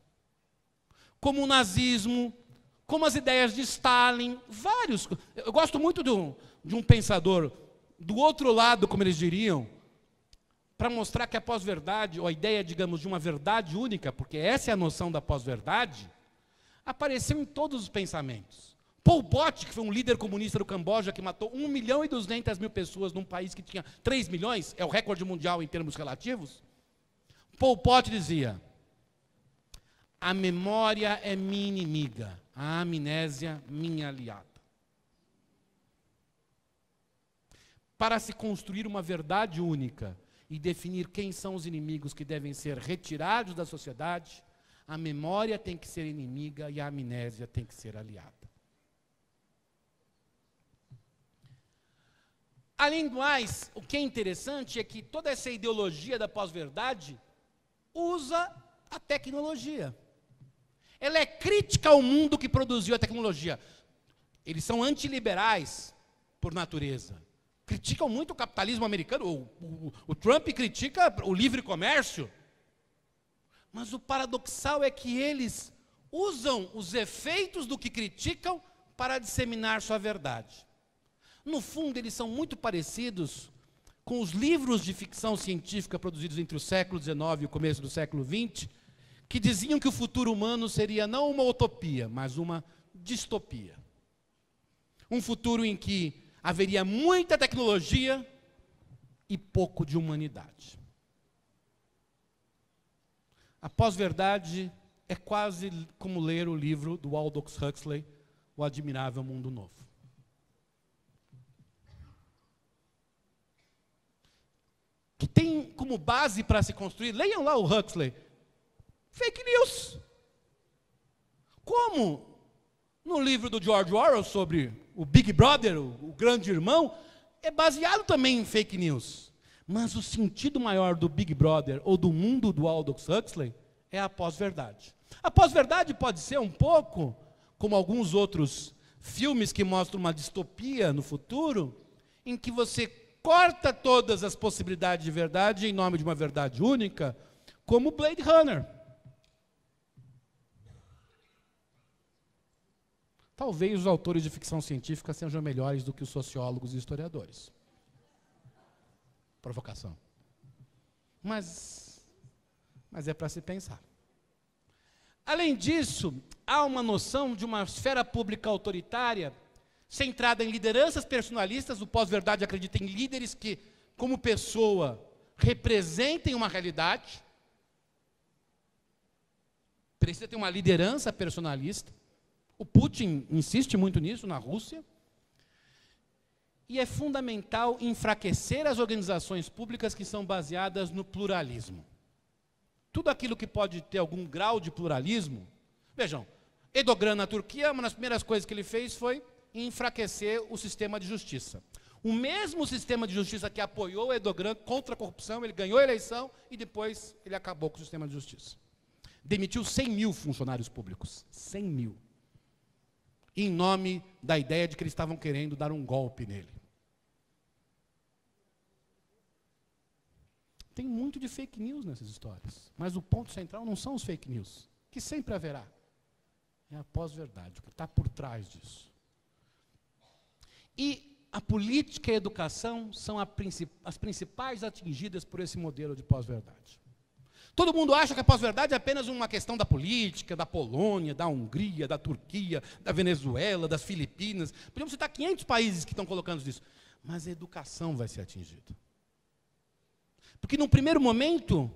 Como o nazismo, como as ideias de Stalin, vários. Eu gosto muito de um pensador do outro lado, como eles diriam, para mostrar que a pós-verdade, ou a ideia, digamos, de uma verdade única, porque essa é a noção da pós-verdade, apareceu em todos os pensamentos. Pol Pot, que foi um líder comunista do Camboja, que matou 1.200.000 pessoas num país que tinha 3 milhões, é o recorde mundial em termos relativos. Pol Pot dizia, a memória é minha inimiga, a amnésia minha aliada. Para se construir uma verdade única, e definir quem são os inimigos que devem ser retirados da sociedade, a memória tem que ser inimiga e a amnésia tem que ser aliada. Além do mais, o que é interessante é que toda essa ideologia da pós-verdade usa a tecnologia. Ela é crítica ao mundo que produziu a tecnologia. Eles são antiliberais por natureza. Criticam muito o capitalismo americano, o Trump critica o livre comércio, mas o paradoxal é que eles usam os efeitos do que criticam para disseminar sua verdade. No fundo, eles são muito parecidos com os livros de ficção científica produzidos entre o século XIX e o começo do século XX, que diziam que o futuro humano seria não uma utopia, mas uma distopia. Um futuro em que haveria muita tecnologia e pouco de humanidade. A pós-verdade é quase como ler o livro do Aldous Huxley, O Admirável Mundo Novo. Que tem como base para se construir, leiam lá o Huxley, fake news. Como no livro do George Orwell sobre o Big Brother, o grande irmão, é baseado também em fake news. Mas o sentido maior do Big Brother ou do mundo do Aldous Huxley é a pós-verdade. A pós-verdade pode ser um pouco, como alguns outros filmes que mostram uma distopia no futuro, em que você corta todas as possibilidades de verdade em nome de uma verdade única, como Blade Runner. Talvez os autores de ficção científica sejam melhores do que os sociólogos e historiadores. Provocação. mas é para se pensar. Além disso, há uma noção de uma esfera pública autoritária, centrada em lideranças personalistas. O pós-verdade acredita em líderes que, como pessoa, representem uma realidade. Precisa ter uma liderança personalista. O Putin insiste muito nisso na Rússia. E é fundamental enfraquecer as organizações públicas que são baseadas no pluralismo. Tudo aquilo que pode ter algum grau de pluralismo. Vejam, Erdogan na Turquia, uma das primeiras coisas que ele fez foi enfraquecer o sistema de justiça. O mesmo sistema de justiça que apoiou Erdogan contra a corrupção, ele ganhou a eleição e depois ele acabou com o sistema de justiça. Demitiu 100 mil funcionários públicos. 100 mil. Em nome da ideia de que eles estavam querendo dar um golpe nele. Tem muito de fake news nessas histórias. Mas o ponto central não são os fake news, que sempre haverá. É a pós-verdade, o que está por trás disso. E a política e a educação são as principais atingidas por esse modelo de pós-verdade. Todo mundo acha que a pós-verdade é apenas uma questão da política, da Polônia, da Hungria, da Turquia, da Venezuela, das Filipinas. Podemos citar 500 países que estão colocando isso. Mas a educação vai ser atingida. Porque, num primeiro momento,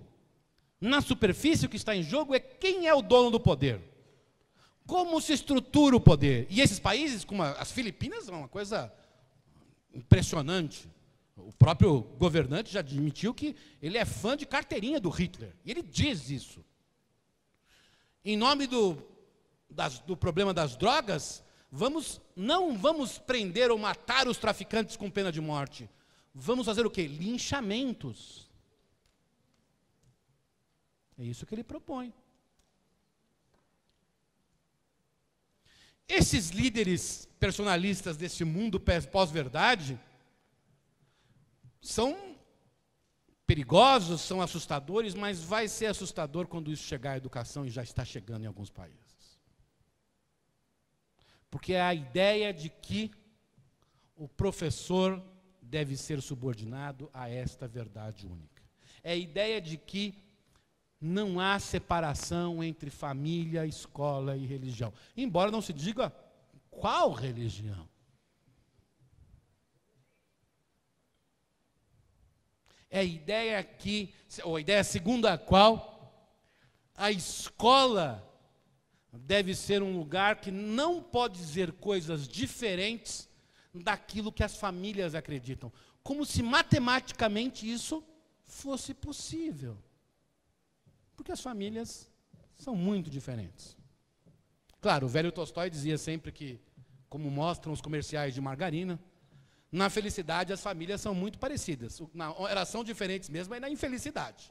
na superfície, o que está em jogo é quem é o dono do poder. Como se estrutura o poder. E esses países, como as Filipinas, é uma coisa impressionante. O próprio governante já admitiu que ele é fã de carteirinha do Hitler. E ele diz isso. Em nome do problema das drogas, não vamos prender ou matar os traficantes com pena de morte. Vamos fazer o quê? Linchamentos. É isso que ele propõe. Esses líderes personalistas desse mundo pós-verdade são perigosos, são assustadores, mas vai ser assustador quando isso chegar à educação, e já está chegando em alguns países. Porque é a ideia de que o professor deve ser subordinado a esta verdade única. É a ideia de que não há separação entre família, escola e religião. Embora não se diga qual religião. É a ideia ou a ideia segundo a qual a escola deve ser um lugar que não pode dizer coisas diferentes daquilo que as famílias acreditam. Como se matematicamente isso fosse possível. Porque as famílias são muito diferentes. Claro, o velho Tolstói dizia sempre que, como mostram os comerciais de margarina, na felicidade as famílias são muito parecidas. Elas são diferentes mesmo, mas na infelicidade.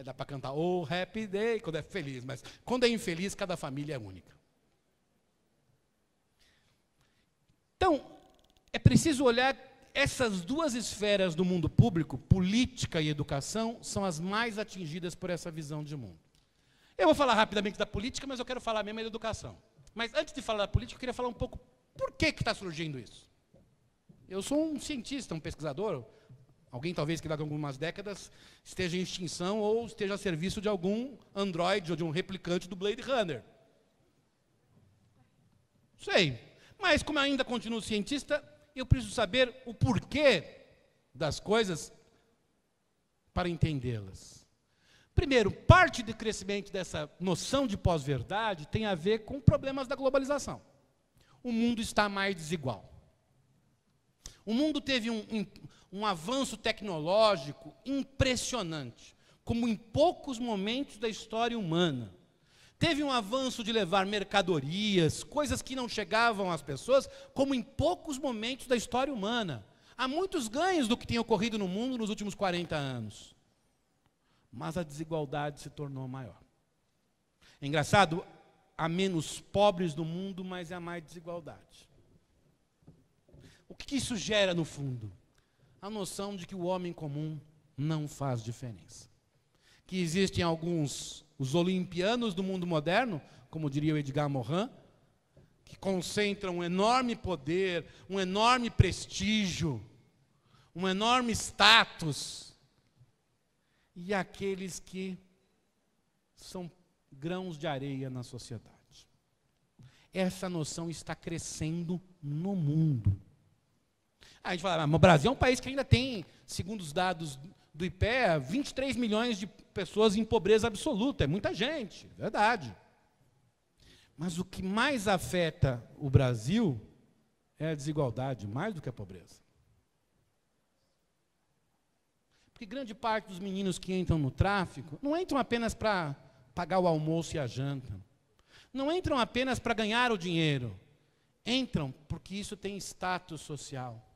Dá para cantar "Oh, happy day" quando é feliz, mas quando é infeliz, cada família é única. Então, é preciso olhar essas duas esferas do mundo público, política e educação, são as mais atingidas por essa visão de mundo. Eu vou falar rapidamente da política, mas eu quero falar mesmo da educação. Mas antes de falar da política, eu queria falar um pouco por que está surgindo isso. Eu sou um cientista, um pesquisador. Alguém talvez que daqui a algumas décadas esteja em extinção ou esteja a serviço de algum androide ou de um replicante do Blade Runner. Sei. Mas como eu ainda continuo cientista, eu preciso saber o porquê das coisas para entendê-las. Primeiro, parte do crescimento dessa noção de pós-verdade tem a ver com problemas da globalização. O mundo está mais desigual. O mundo teve um avanço tecnológico impressionante, como em poucos momentos da história humana. Teve um avanço de levar mercadorias, coisas que não chegavam às pessoas, como em poucos momentos da história humana. Há muitos ganhos do que tem ocorrido no mundo nos últimos 40 anos. Mas a desigualdade se tornou maior. É engraçado, há menos pobres no mundo, mas há mais desigualdade. O que isso gera no fundo? A noção de que o homem comum não faz diferença. Que existem os olimpianos do mundo moderno, como diria o Edgar Morin, que concentram um enorme poder, um enorme prestígio, um enorme status, e aqueles que são grãos de areia na sociedade. Essa noção está crescendo no mundo. A gente fala, mas o Brasil é um país que ainda tem, segundo os dados do IPEA, 23 milhões de pessoas em pobreza absoluta. É muita gente, verdade. Mas o que mais afeta o Brasil é a desigualdade, mais do que a pobreza. Porque grande parte dos meninos que entram no tráfico não entram apenas para pagar o almoço e a janta. Não entram apenas para ganhar o dinheiro. Entram porque isso tem status social.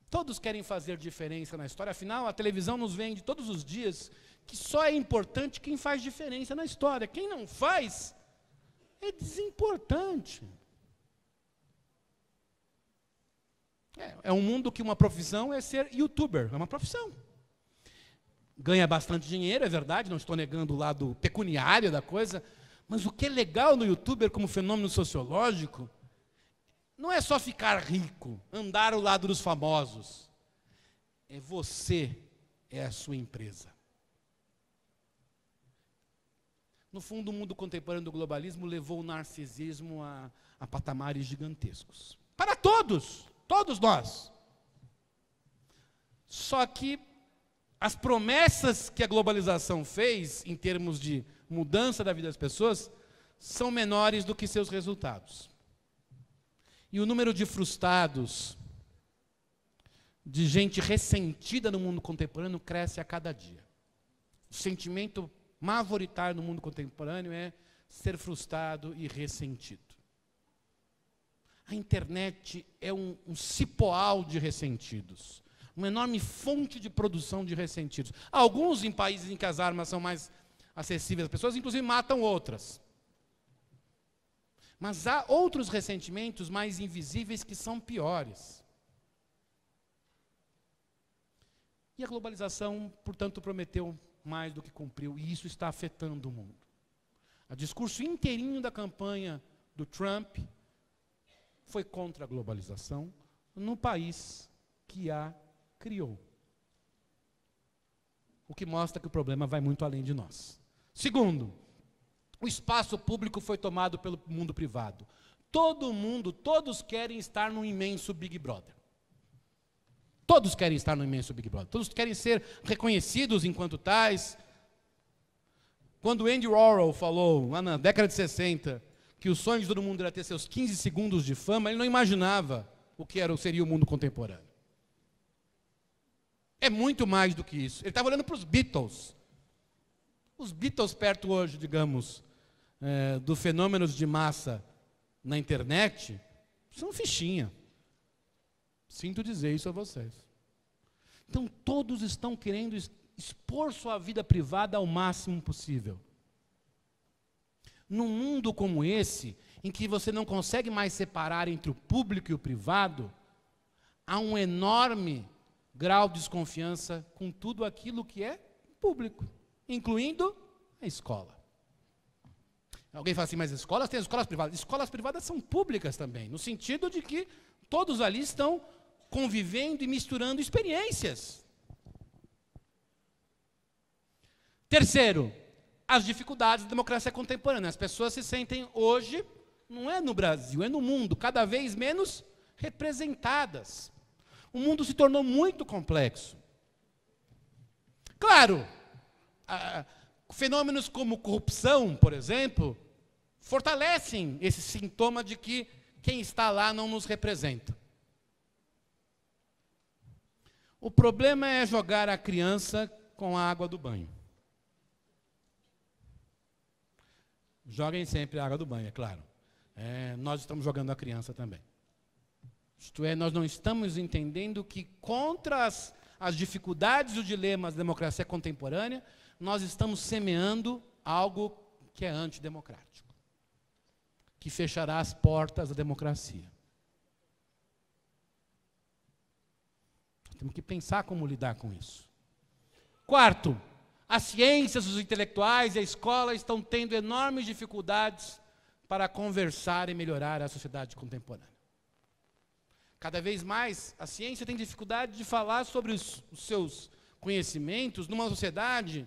Todos querem fazer diferença na história. Afinal, a televisão nos vende todos os dias que só é importante quem faz diferença na história. Quem não faz é desimportante. É um mundo que uma profissão é ser youtuber. É uma profissão. Ganha bastante dinheiro, é verdade, não estou negando o lado pecuniário da coisa, mas o que é legal no youtuber como fenômeno sociológico não é só ficar rico, andar ao lado dos famosos. É você, é a sua empresa. No fundo, o mundo contemporâneo do globalismo levou o narcisismo a patamares gigantescos. Para todos, todos nós. Só que as promessas que a globalização fez, em termos de mudança da vida das pessoas, são menores do que seus resultados. E o número de frustrados, de gente ressentida no mundo contemporâneo, cresce a cada dia. O sentimento majoritário no mundo contemporâneo é ser frustrado e ressentido. A internet é um cipoal de ressentidos, uma enorme fonte de produção de ressentidos. Alguns, em países em que as armas são mais acessíveis às pessoas, inclusive matam outras. Mas há outros ressentimentos mais invisíveis que são piores. E a globalização, portanto, prometeu mais do que cumpriu, e isso está afetando o mundo. O discurso inteirinho da campanha do Trump foi contra a globalização no país que a criou. O que mostra que o problema vai muito além de nós. Segundo, o espaço público foi tomado pelo mundo privado. Todos querem estar no imenso Big Brother. Todos querem estar no imenso Big Brother. Todos querem ser reconhecidos enquanto tais. Quando Andy Warhol falou, lá na década de 60, que o sonho de todo mundo era ter seus 15 segundos de fama, ele não imaginava o que seria o mundo contemporâneo. É muito mais do que isso. Ele estava olhando para os Beatles. Os Beatles perto hoje, digamos, do fenômenos de massa na internet, são fichinha. Sinto dizer isso a vocês. Então, todos estão querendo expor sua vida privada ao máximo possível. Num mundo como esse, em que você não consegue mais separar entre o público e o privado, há um enorme grau de desconfiança com tudo aquilo que é público, incluindo a escola. Alguém fala assim, mas escolas têm escolas privadas. Escolas privadas são públicas também, no sentido de que todos ali estão convivendo e misturando experiências. Terceiro, as dificuldades da democracia contemporânea. As pessoas se sentem hoje, não é no Brasil, é no mundo, cada vez menos representadas. O mundo se tornou muito complexo. Claro, fenômenos como corrupção, por exemplo, fortalecem esse sintoma de que quem está lá não nos representa. O problema é jogar a criança com a água do banho. Joguem sempre a água do banho, é claro. Nós estamos jogando a criança também. Isto é, nós não estamos entendendo que contra as dificuldades e os dilemas da democracia contemporânea, nós estamos semeando algo que é antidemocrático, que fechará as portas da democracia. Temos que pensar como lidar com isso. Quarto, as ciências, os intelectuais e a escola estão tendo enormes dificuldades para conversar e melhorar a sociedade contemporânea. Cada vez mais, a ciência tem dificuldade de falar sobre os seus conhecimentos numa sociedade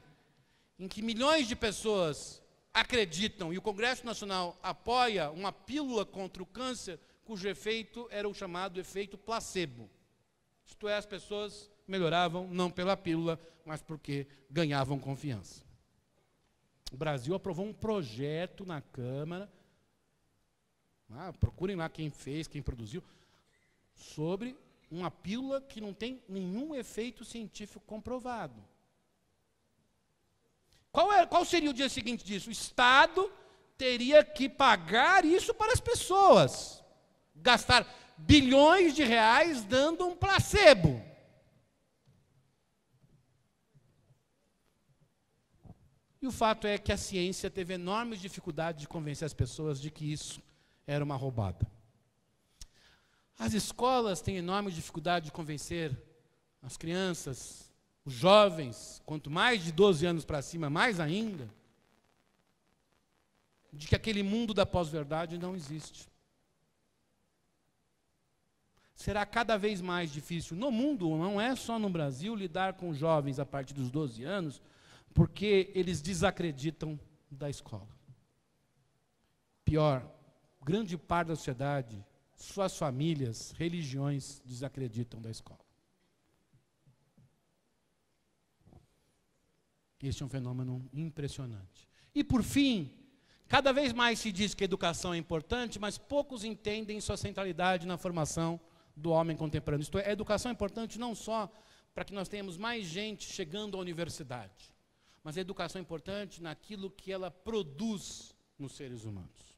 em que milhões de pessoas acreditam e o Congresso Nacional apoia uma pílula contra o câncer, cujo efeito era o chamado efeito placebo. Isto é, as pessoas melhoravam não pela pílula, mas porque ganhavam confiança. O Brasil aprovou um projeto na Câmara, procurem lá quem fez, quem produziu, sobre uma pílula que não tem nenhum efeito científico comprovado. Qual seria o dia seguinte disso? O Estado teria que pagar isso para as pessoas. Gastar bilhões de reais dando um placebo. E o fato é que a ciência teve enormes dificuldades de convencer as pessoas de que isso era uma roubada. As escolas têm enorme dificuldade de convencer as crianças, os jovens, quanto mais de 12 anos para cima, mais ainda, de que aquele mundo da pós-verdade não existe. Será cada vez mais difícil no mundo, não é só no Brasil, lidar com jovens a partir dos 12 anos, porque eles desacreditam da escola. Pior, grande parte da sociedade, suas famílias, religiões, desacreditam da escola. Este é um fenômeno impressionante. E, por fim, cada vez mais se diz que a educação é importante, mas poucos entendem sua centralidade na formação do homem contemporâneo. Isto é, a educação é importante não só para que nós tenhamos mais gente chegando à universidade, mas a educação é importante naquilo que ela produz nos seres humanos.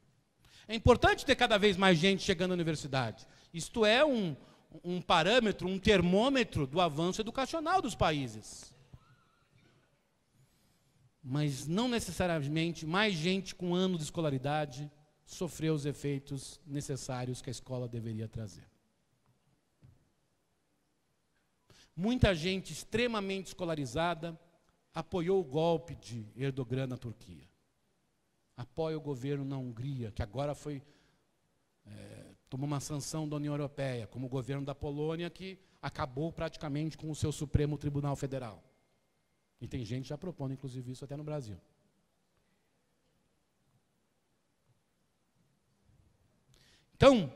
É importante ter cada vez mais gente chegando à universidade. Isto é um parâmetro, um termômetro do avanço educacional dos países. Mas não necessariamente mais gente com ano de escolaridade sofreu os efeitos necessários que a escola deveria trazer. Muita gente extremamente escolarizada apoiou o golpe de Erdogan na Turquia. Apoia o governo na Hungria, que agora tomou uma sanção da União Europeia, como o governo da Polônia, que acabou praticamente com o seu Supremo Tribunal Federal. E tem gente já propondo, inclusive, isso até no Brasil. Então,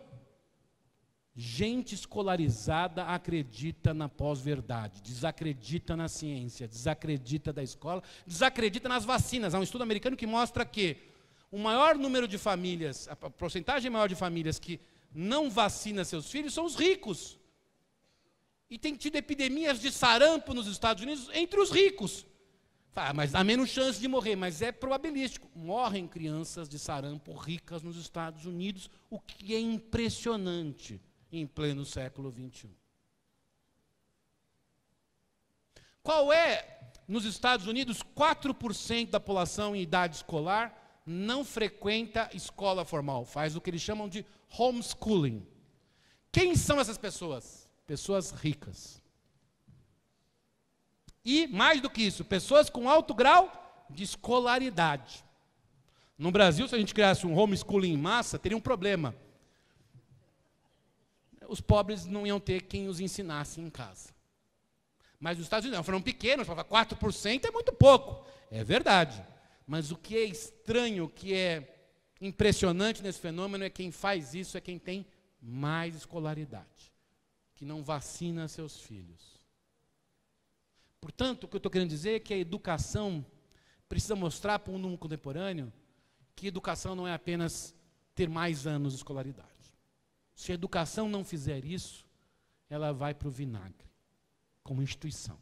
gente escolarizada acredita na pós-verdade, desacredita na ciência, desacredita da escola, desacredita nas vacinas. Há um estudo americano que mostra que o maior número de famílias, a porcentagem maior de famílias que não vacina seus filhos são os ricos. E tem tido epidemias de sarampo nos Estados Unidos entre os ricos. Mas há menos chance de morrer, mas é probabilístico. Morrem crianças de sarampo ricas nos Estados Unidos, o que é impressionante em pleno século XXI. Qual é, nos Estados Unidos, 4% da população em idade escolar não frequenta escola formal, faz o que eles chamam de homeschooling. Quem são essas pessoas? Pessoas ricas. E, mais do que isso, pessoas com alto grau de escolaridade. No Brasil, se a gente criasse um homeschooling em massa, teria um problema. Os pobres não iam ter quem os ensinasse em casa. Mas os Estados Unidos foram pequenos, 4% é muito pouco. É verdade. Mas o que é estranho, o que é impressionante nesse fenômeno é quem faz isso é quem tem mais escolaridade, que não vacina seus filhos. Portanto, o que eu estou querendo dizer é que a educação precisa mostrar para o mundo contemporâneo que educação não é apenas ter mais anos de escolaridade. Se a educação não fizer isso, ela vai para o vinagre, como instituição.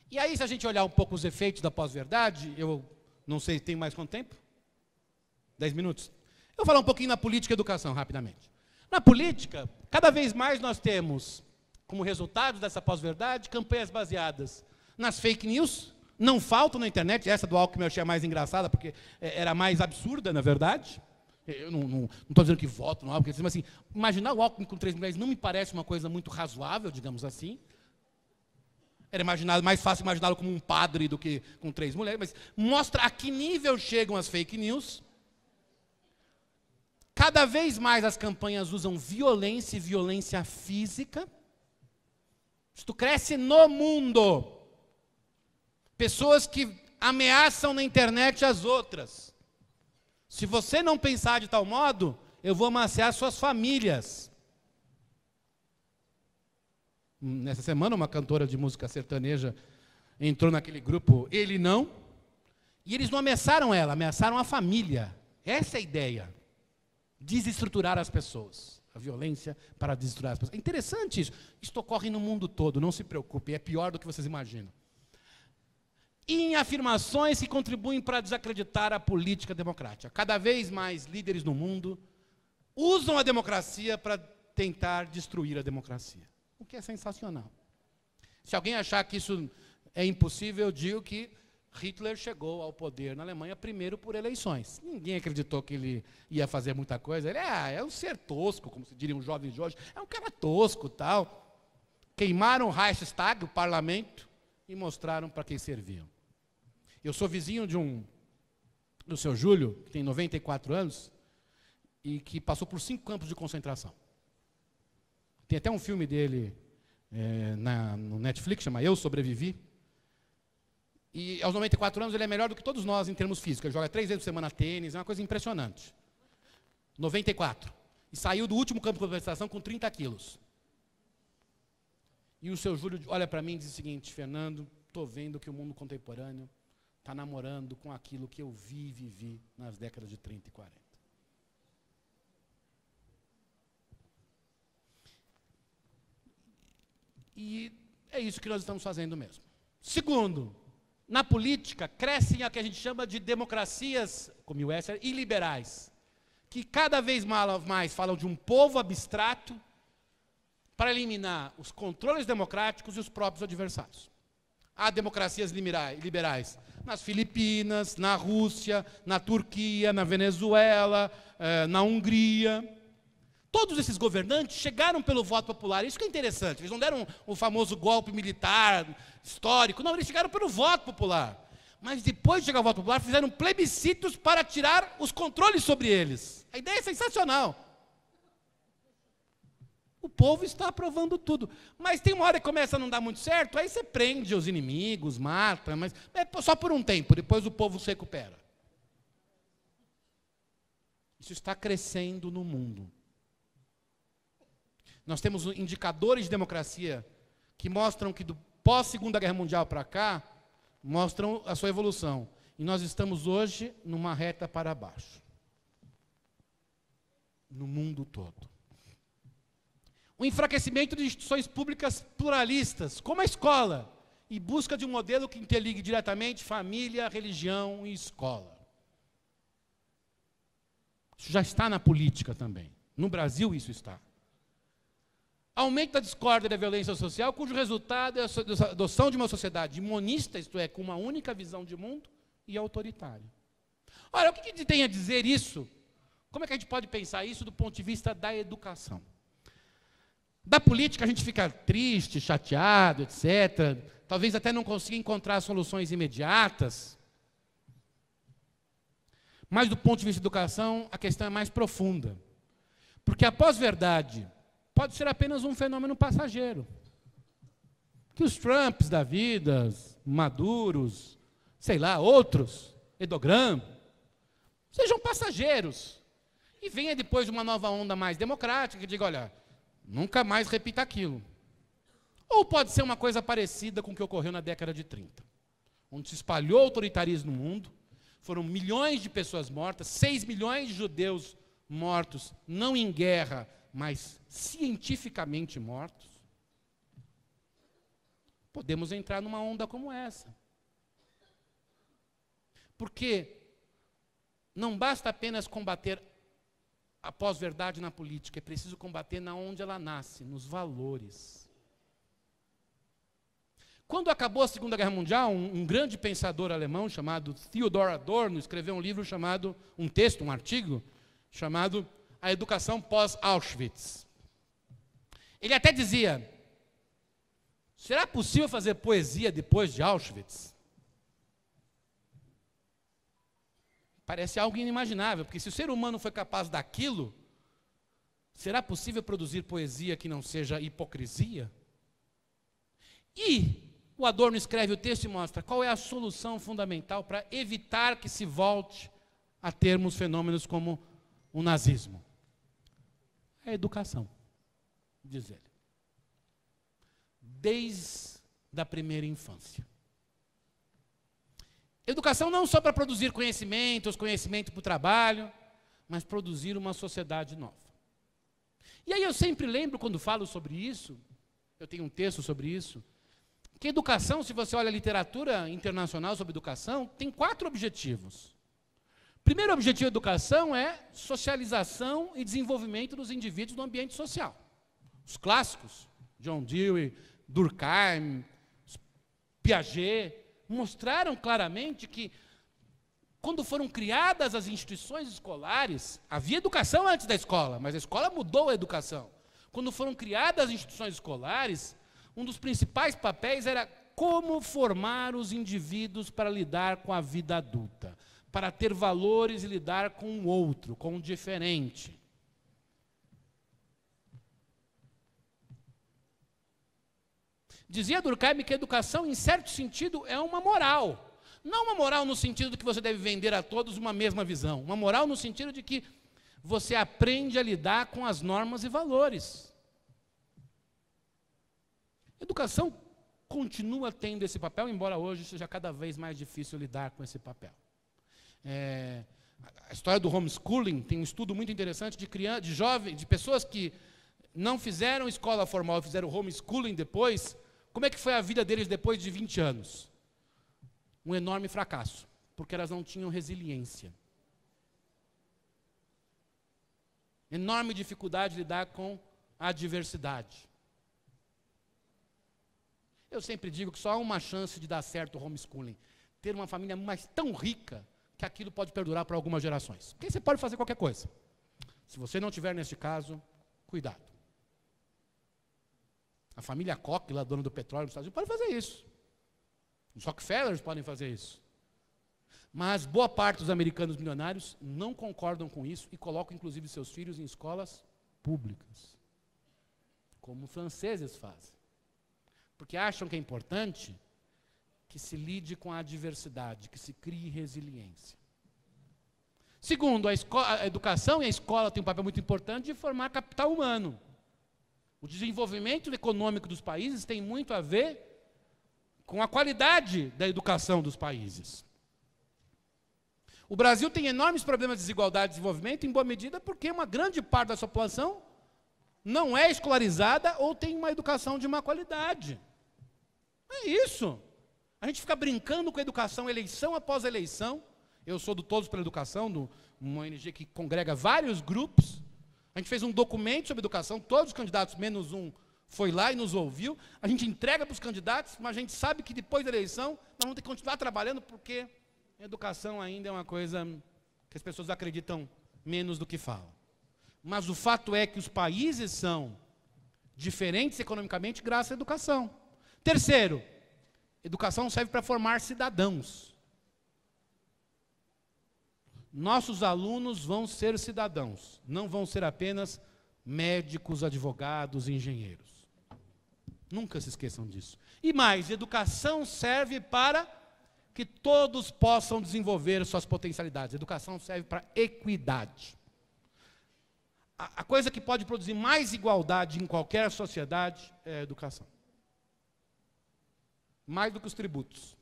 E aí, se a gente olhar um pouco os efeitos da pós-verdade, eu não sei, tem mais quanto tempo? 10 minutos? Eu vou falar um pouquinho na política e educação, rapidamente. Na política, cada vez mais nós temos, como resultado dessa pós-verdade, campanhas baseadas nas fake news. Não faltam na internet, essa do Alckmin eu achei a mais engraçada, porque era a mais absurda, na verdade. Eu não estou dizendo que voto no Alckmin, mas assim, imaginar o Alckmin com 3 mulheres não me parece uma coisa muito razoável, digamos assim. Era mais fácil imaginá-lo como um padre do que com 3 mulheres, mas mostra a que nível chegam as fake news. Cada vez mais as campanhas usam violência e violência física. Isto cresce no mundo. Pessoas que ameaçam na internet as outras. Se você não pensar de tal modo, eu vou amaciar suas famílias. Nessa semana, uma cantora de música sertaneja entrou naquele grupo Ele Não, e eles não ameaçaram ela, ameaçaram a família. Essa é a ideia. Desestruturar as pessoas. A violência para desestruturar as pessoas. É interessante isso. Isso ocorre no mundo todo, não se preocupe, é pior do que vocês imaginam. Em afirmações que contribuem para desacreditar a política democrática. Cada vez mais líderes no mundo usam a democracia para tentar destruir a democracia. O que é sensacional. Se alguém achar que isso é impossível, eu digo que Hitler chegou ao poder na Alemanha primeiro por eleições. Ninguém acreditou que ele ia fazer muita coisa. Ele é um ser tosco, como se diriam os jovens de hoje. É um cara tosco, tal. Queimaram o Reichstag, o parlamento, e mostraram para quem serviam. Eu sou vizinho do seu Júlio, que tem 94 anos, e que passou por 5 campos de concentração. Tem até um filme dele no Netflix, chama Eu Sobrevivi. E aos 94 anos ele é melhor do que todos nós em termos físicos. Ele joga 3 vezes por semana tênis, é uma coisa impressionante. 94. E saiu do último campo de concentração com 30 quilos. E o seu Júlio olha para mim e diz o seguinte: Fernando, estou vendo que o mundo contemporâneo está namorando com aquilo que eu vi e vivi nas décadas de 30 e 40. E é isso que nós estamos fazendo mesmo. Segundo, na política, crescem a que a gente chama de democracias, como o Wester, iliberais, que cada vez mais falam de um povo abstrato para eliminar os controles democráticos e os próprios adversários. Há democracias liberais nas Filipinas, na Rússia, na Turquia, na Venezuela, na Hungria. Todos esses governantes chegaram pelo voto popular. Isso que é interessante. Eles não deram o famoso golpe militar histórico. Não, eles chegaram pelo voto popular. Mas depois de chegar ao voto popular, fizeram plebiscitos para tirar os controles sobre eles. A ideia é sensacional. O povo está aprovando tudo. Mas tem uma hora que começa a não dar muito certo, aí você prende os inimigos, mata, mas é só por um tempo, depois o povo se recupera. Isso está crescendo no mundo. Nós temos indicadores de democracia que mostram que do pós-Segunda Guerra Mundial para cá, mostram a sua evolução. E nós estamos hoje numa reta para baixo. No mundo todo. O enfraquecimento de instituições públicas pluralistas, como a escola, e busca de um modelo que interligue diretamente família, religião e escola. Isso já está na política também. No Brasil isso está. Aumento da discórdia e da violência social, cujo resultado é a adoção de uma sociedade monista, isto é, com uma única visão de mundo, e autoritária. Ora, o que tem a dizer isso? Como é que a gente pode pensar isso do ponto de vista da educação? Da política a gente fica triste, chateado, etc. Talvez até não consiga encontrar soluções imediatas. Mas do ponto de vista da educação, a questão é mais profunda. Porque a pós-verdade pode ser apenas um fenômeno passageiro. Que os Trumps da vida, Maduros, sei lá, outros, Erdogan, sejam passageiros. E venha depois uma nova onda mais democrática que diga, olha, nunca mais repita aquilo. Ou pode ser uma coisa parecida com o que ocorreu na década de 30, onde se espalhou o autoritarismo no mundo, foram milhões de pessoas mortas, 6 milhões de judeus mortos, não em guerra, mas cientificamente mortos. Podemos entrar numa onda como essa. Porque não basta apenas combater a pós-verdade na política, é preciso combater na onde ela nasce, nos valores. Quando acabou a Segunda Guerra Mundial, um grande pensador alemão chamado Theodor Adorno escreveu um livro chamado, um artigo, chamado A Educação Pós-Auschwitz. Ele até dizia, será possível fazer poesia depois de Auschwitz? Parece algo inimaginável, porque se o ser humano foi capaz daquilo, será possível produzir poesia que não seja hipocrisia? E o Adorno escreve o texto e mostra qual é a solução fundamental para evitar que se volte a termos fenômenos como o nazismo. É a educação, diz ele. Desde a primeira infância. Educação não só para produzir conhecimento para o trabalho, mas produzir uma sociedade nova. E aí eu sempre lembro, quando falo sobre isso, eu tenho um texto sobre isso, que educação, se você olha a literatura internacional sobre educação, tem 4 objetivos. O primeiro objetivo da educação é socialização e desenvolvimento dos indivíduos no ambiente social. Os clássicos, John Dewey, Durkheim, Piaget, mostraram claramente que, quando foram criadas as instituições escolares, havia educação antes da escola, mas a escola mudou a educação. Quando foram criadas as instituições escolares, um dos principais papéis era como formar os indivíduos para lidar com a vida adulta, para ter valores e lidar com o outro, com o diferente. Dizia Durkheim que a educação, em certo sentido, é uma moral. Não uma moral no sentido de que você deve vender a todos uma mesma visão. Uma moral no sentido de que você aprende a lidar com as normas e valores. A educação continua tendo esse papel, embora hoje seja cada vez mais difícil lidar com esse papel. A história do homeschooling tem um estudo muito interessante de jovens, de pessoas que não fizeram escola formal, fizeram homeschooling depois. Como é que foi a vida deles depois de 20 anos? Um enorme fracasso, porque elas não tinham resiliência. Enorme dificuldade de lidar com a adversidade. Eu sempre digo que só há uma chance de dar certo o homeschooling. Ter uma família tão rica que aquilo pode perdurar por algumas gerações. Porque você pode fazer qualquer coisa. Se você não tiver, neste caso, cuidado. A família Koch, lá dona do petróleo nos Estados Unidos, pode fazer isso. Os Rockefellers podem fazer isso. Mas boa parte dos americanos milionários não concordam com isso e colocam, inclusive, seus filhos em escolas públicas. Como os franceses fazem. Porque acham que é importante que se lide com a adversidade, que se crie resiliência. Segundo, a educação e a escola têm um papel muito importante de formar capital humano. O desenvolvimento econômico dos países tem muito a ver com a qualidade da educação dos países. O Brasil tem enormes problemas de desigualdade e desenvolvimento, em boa medida porque uma grande parte da sua população não é escolarizada ou tem uma educação de má qualidade. É isso. A gente fica brincando com a educação eleição após eleição. Eu sou do Todos pela Educação, uma ONG que congrega vários grupos. A gente fez um documento sobre educação, todos os candidatos, menos um, foi lá e nos ouviu. A gente entrega para os candidatos, mas a gente sabe que depois da eleição nós vamos ter que continuar trabalhando, porque a educação ainda é uma coisa que as pessoas acreditam menos do que falam. Mas o fato é que os países são diferentes economicamente graças à educação. Terceiro, educação serve para formar cidadãos. Nossos alunos vão ser cidadãos, não vão ser apenas médicos, advogados e engenheiros. Nunca se esqueçam disso. E mais, educação serve para que todos possam desenvolver suas potencialidades. Educação serve para equidade. A coisa que pode produzir mais igualdade em qualquer sociedade é a educação. Mais do que os tributos.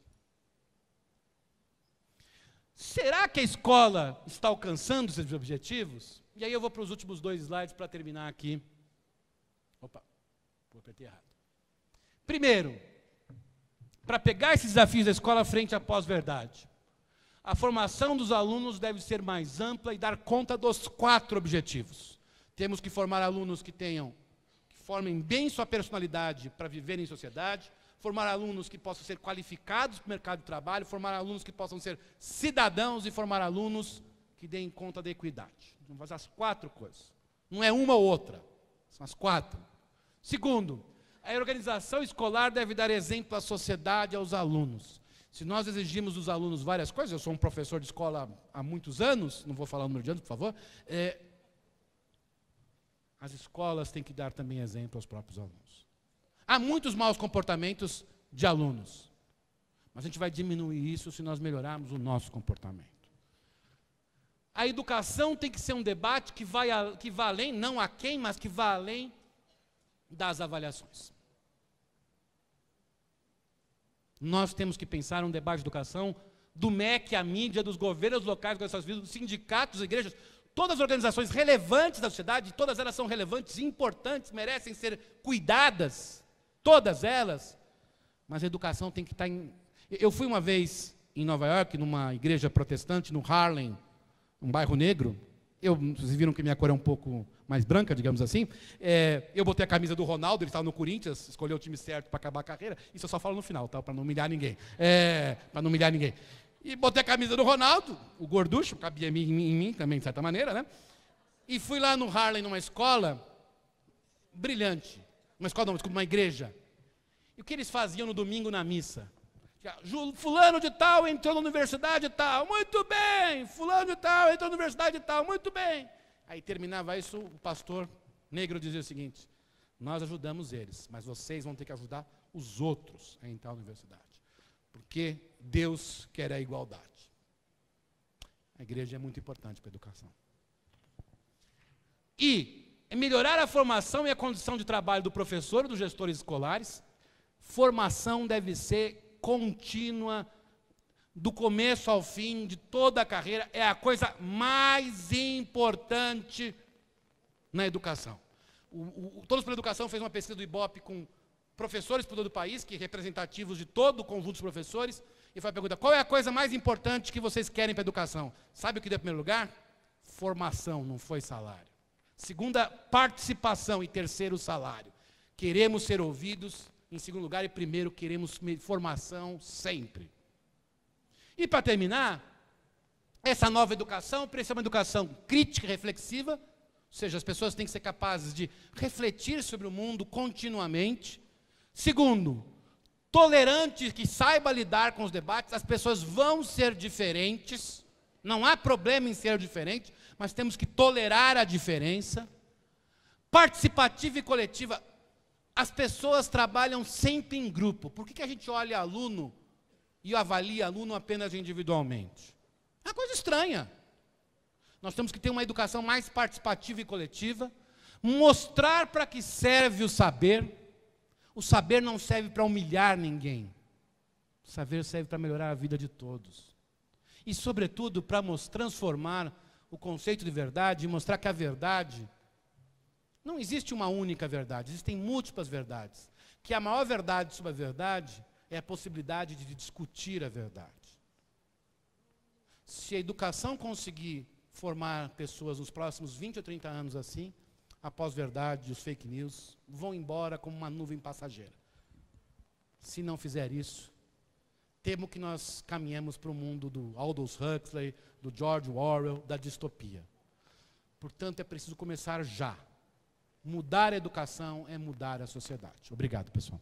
Será que a escola está alcançando esses objetivos? E aí eu vou para os últimos 2 slides para terminar aqui. Opa, vou apertar errado. Primeiro, para pegar esses desafios da escola frente à pós-verdade, a formação dos alunos deve ser mais ampla e dar conta dos 4 objetivos. Temos que formar alunos que formem bem sua personalidade para viver em sociedade, formar alunos que possam ser qualificados para o mercado de trabalho, formar alunos que possam ser cidadãos e formar alunos que deem conta da equidade. Vamos fazer as 4 coisas. Não é uma ou outra, são as 4. Segundo, a organização escolar deve dar exemplo à sociedade e aos alunos. Se nós exigimos dos alunos várias coisas, eu sou um professor de escola há muitos anos, não vou falar o número de anos, por favor, as escolas têm que dar também exemplo aos próprios alunos. Há muitos maus comportamentos de alunos, mas a gente vai diminuir isso se nós melhorarmos o nosso comportamento. A educação tem que ser um debate que vá além, não a quem, mas que vá além das avaliações. Nós temos que pensar um debate de educação do MEC, a mídia, dos governos locais, dos sindicatos, igrejas, todas as organizações relevantes da sociedade, todas elas são relevantes e importantes, merecem ser cuidadas, todas elas, mas a educação tem que estar em... Eu fui uma vez em Nova York, numa igreja protestante, no Harlem, um bairro negro. Vocês viram que minha cor é um pouco mais branca, digamos assim. Eu botei a camisa do Ronaldo, ele estava no Corinthians, escolheu o time certo para acabar a carreira. Isso eu só falo no final, tá? Para não humilhar ninguém. Para não humilhar ninguém. E botei a camisa do Ronaldo, o gorducho, cabia em mim também, de certa maneira, né? E fui lá no Harlem, numa escola brilhante. Uma escola não, desculpa, uma igreja. E o que eles faziam no domingo na missa? Fulano de tal entrou na universidade tal, muito bem. Fulano de tal entrou na universidade tal, muito bem. Aí terminava isso, o pastor negro dizia o seguinte: nós ajudamos eles, mas vocês vão ter que ajudar os outros a entrar na universidade. Porque Deus quer a igualdade. A igreja é muito importante para a educação. E melhorar a formação e a condição de trabalho do professor e dos gestores escolares. Formação deve ser contínua, do começo ao fim, de toda a carreira, é a coisa mais importante na educação. Todos pela Educação fez uma pesquisa do IBOP com professores por todo o país, que representativos de todo o conjunto dos professores, e foi a pergunta: qual é a coisa mais importante que vocês querem para a educação? Sabe o que deu em primeiro lugar? Formação, não foi salário. Segunda, participação, e terceiro, salário. Queremos ser ouvidos. Em segundo lugar, e primeiro, queremos formação sempre. E para terminar, essa nova educação precisa ser uma educação crítica e reflexiva, ou seja, as pessoas têm que ser capazes de refletir sobre o mundo continuamente. Segundo, tolerante, que saiba lidar com os debates. As pessoas vão ser diferentes, não há problema em ser diferente, mas temos que tolerar a diferença. Participativa e coletiva. As pessoas trabalham sempre em grupo. Por que a gente olha aluno e avalia aluno apenas individualmente? É uma coisa estranha. Nós temos que ter uma educação mais participativa e coletiva, mostrar para que serve o saber. O saber não serve para humilhar ninguém. O saber serve para melhorar a vida de todos. E, sobretudo, para transformar o conceito de verdade e mostrar que a verdade... Não existe uma única verdade, existem múltiplas verdades. Que a maior verdade sobre a verdade é a possibilidade de discutir a verdade. Se a educação conseguir formar pessoas nos próximos 20 ou 30 anos assim, a pós-verdade e os fake news vão embora como uma nuvem passageira. Se não fizer isso, temo que nós caminhemos para o mundo do Aldous Huxley, do George Orwell, da distopia. Portanto, é preciso começar já. Mudar a educação é mudar a sociedade. Obrigado, pessoal.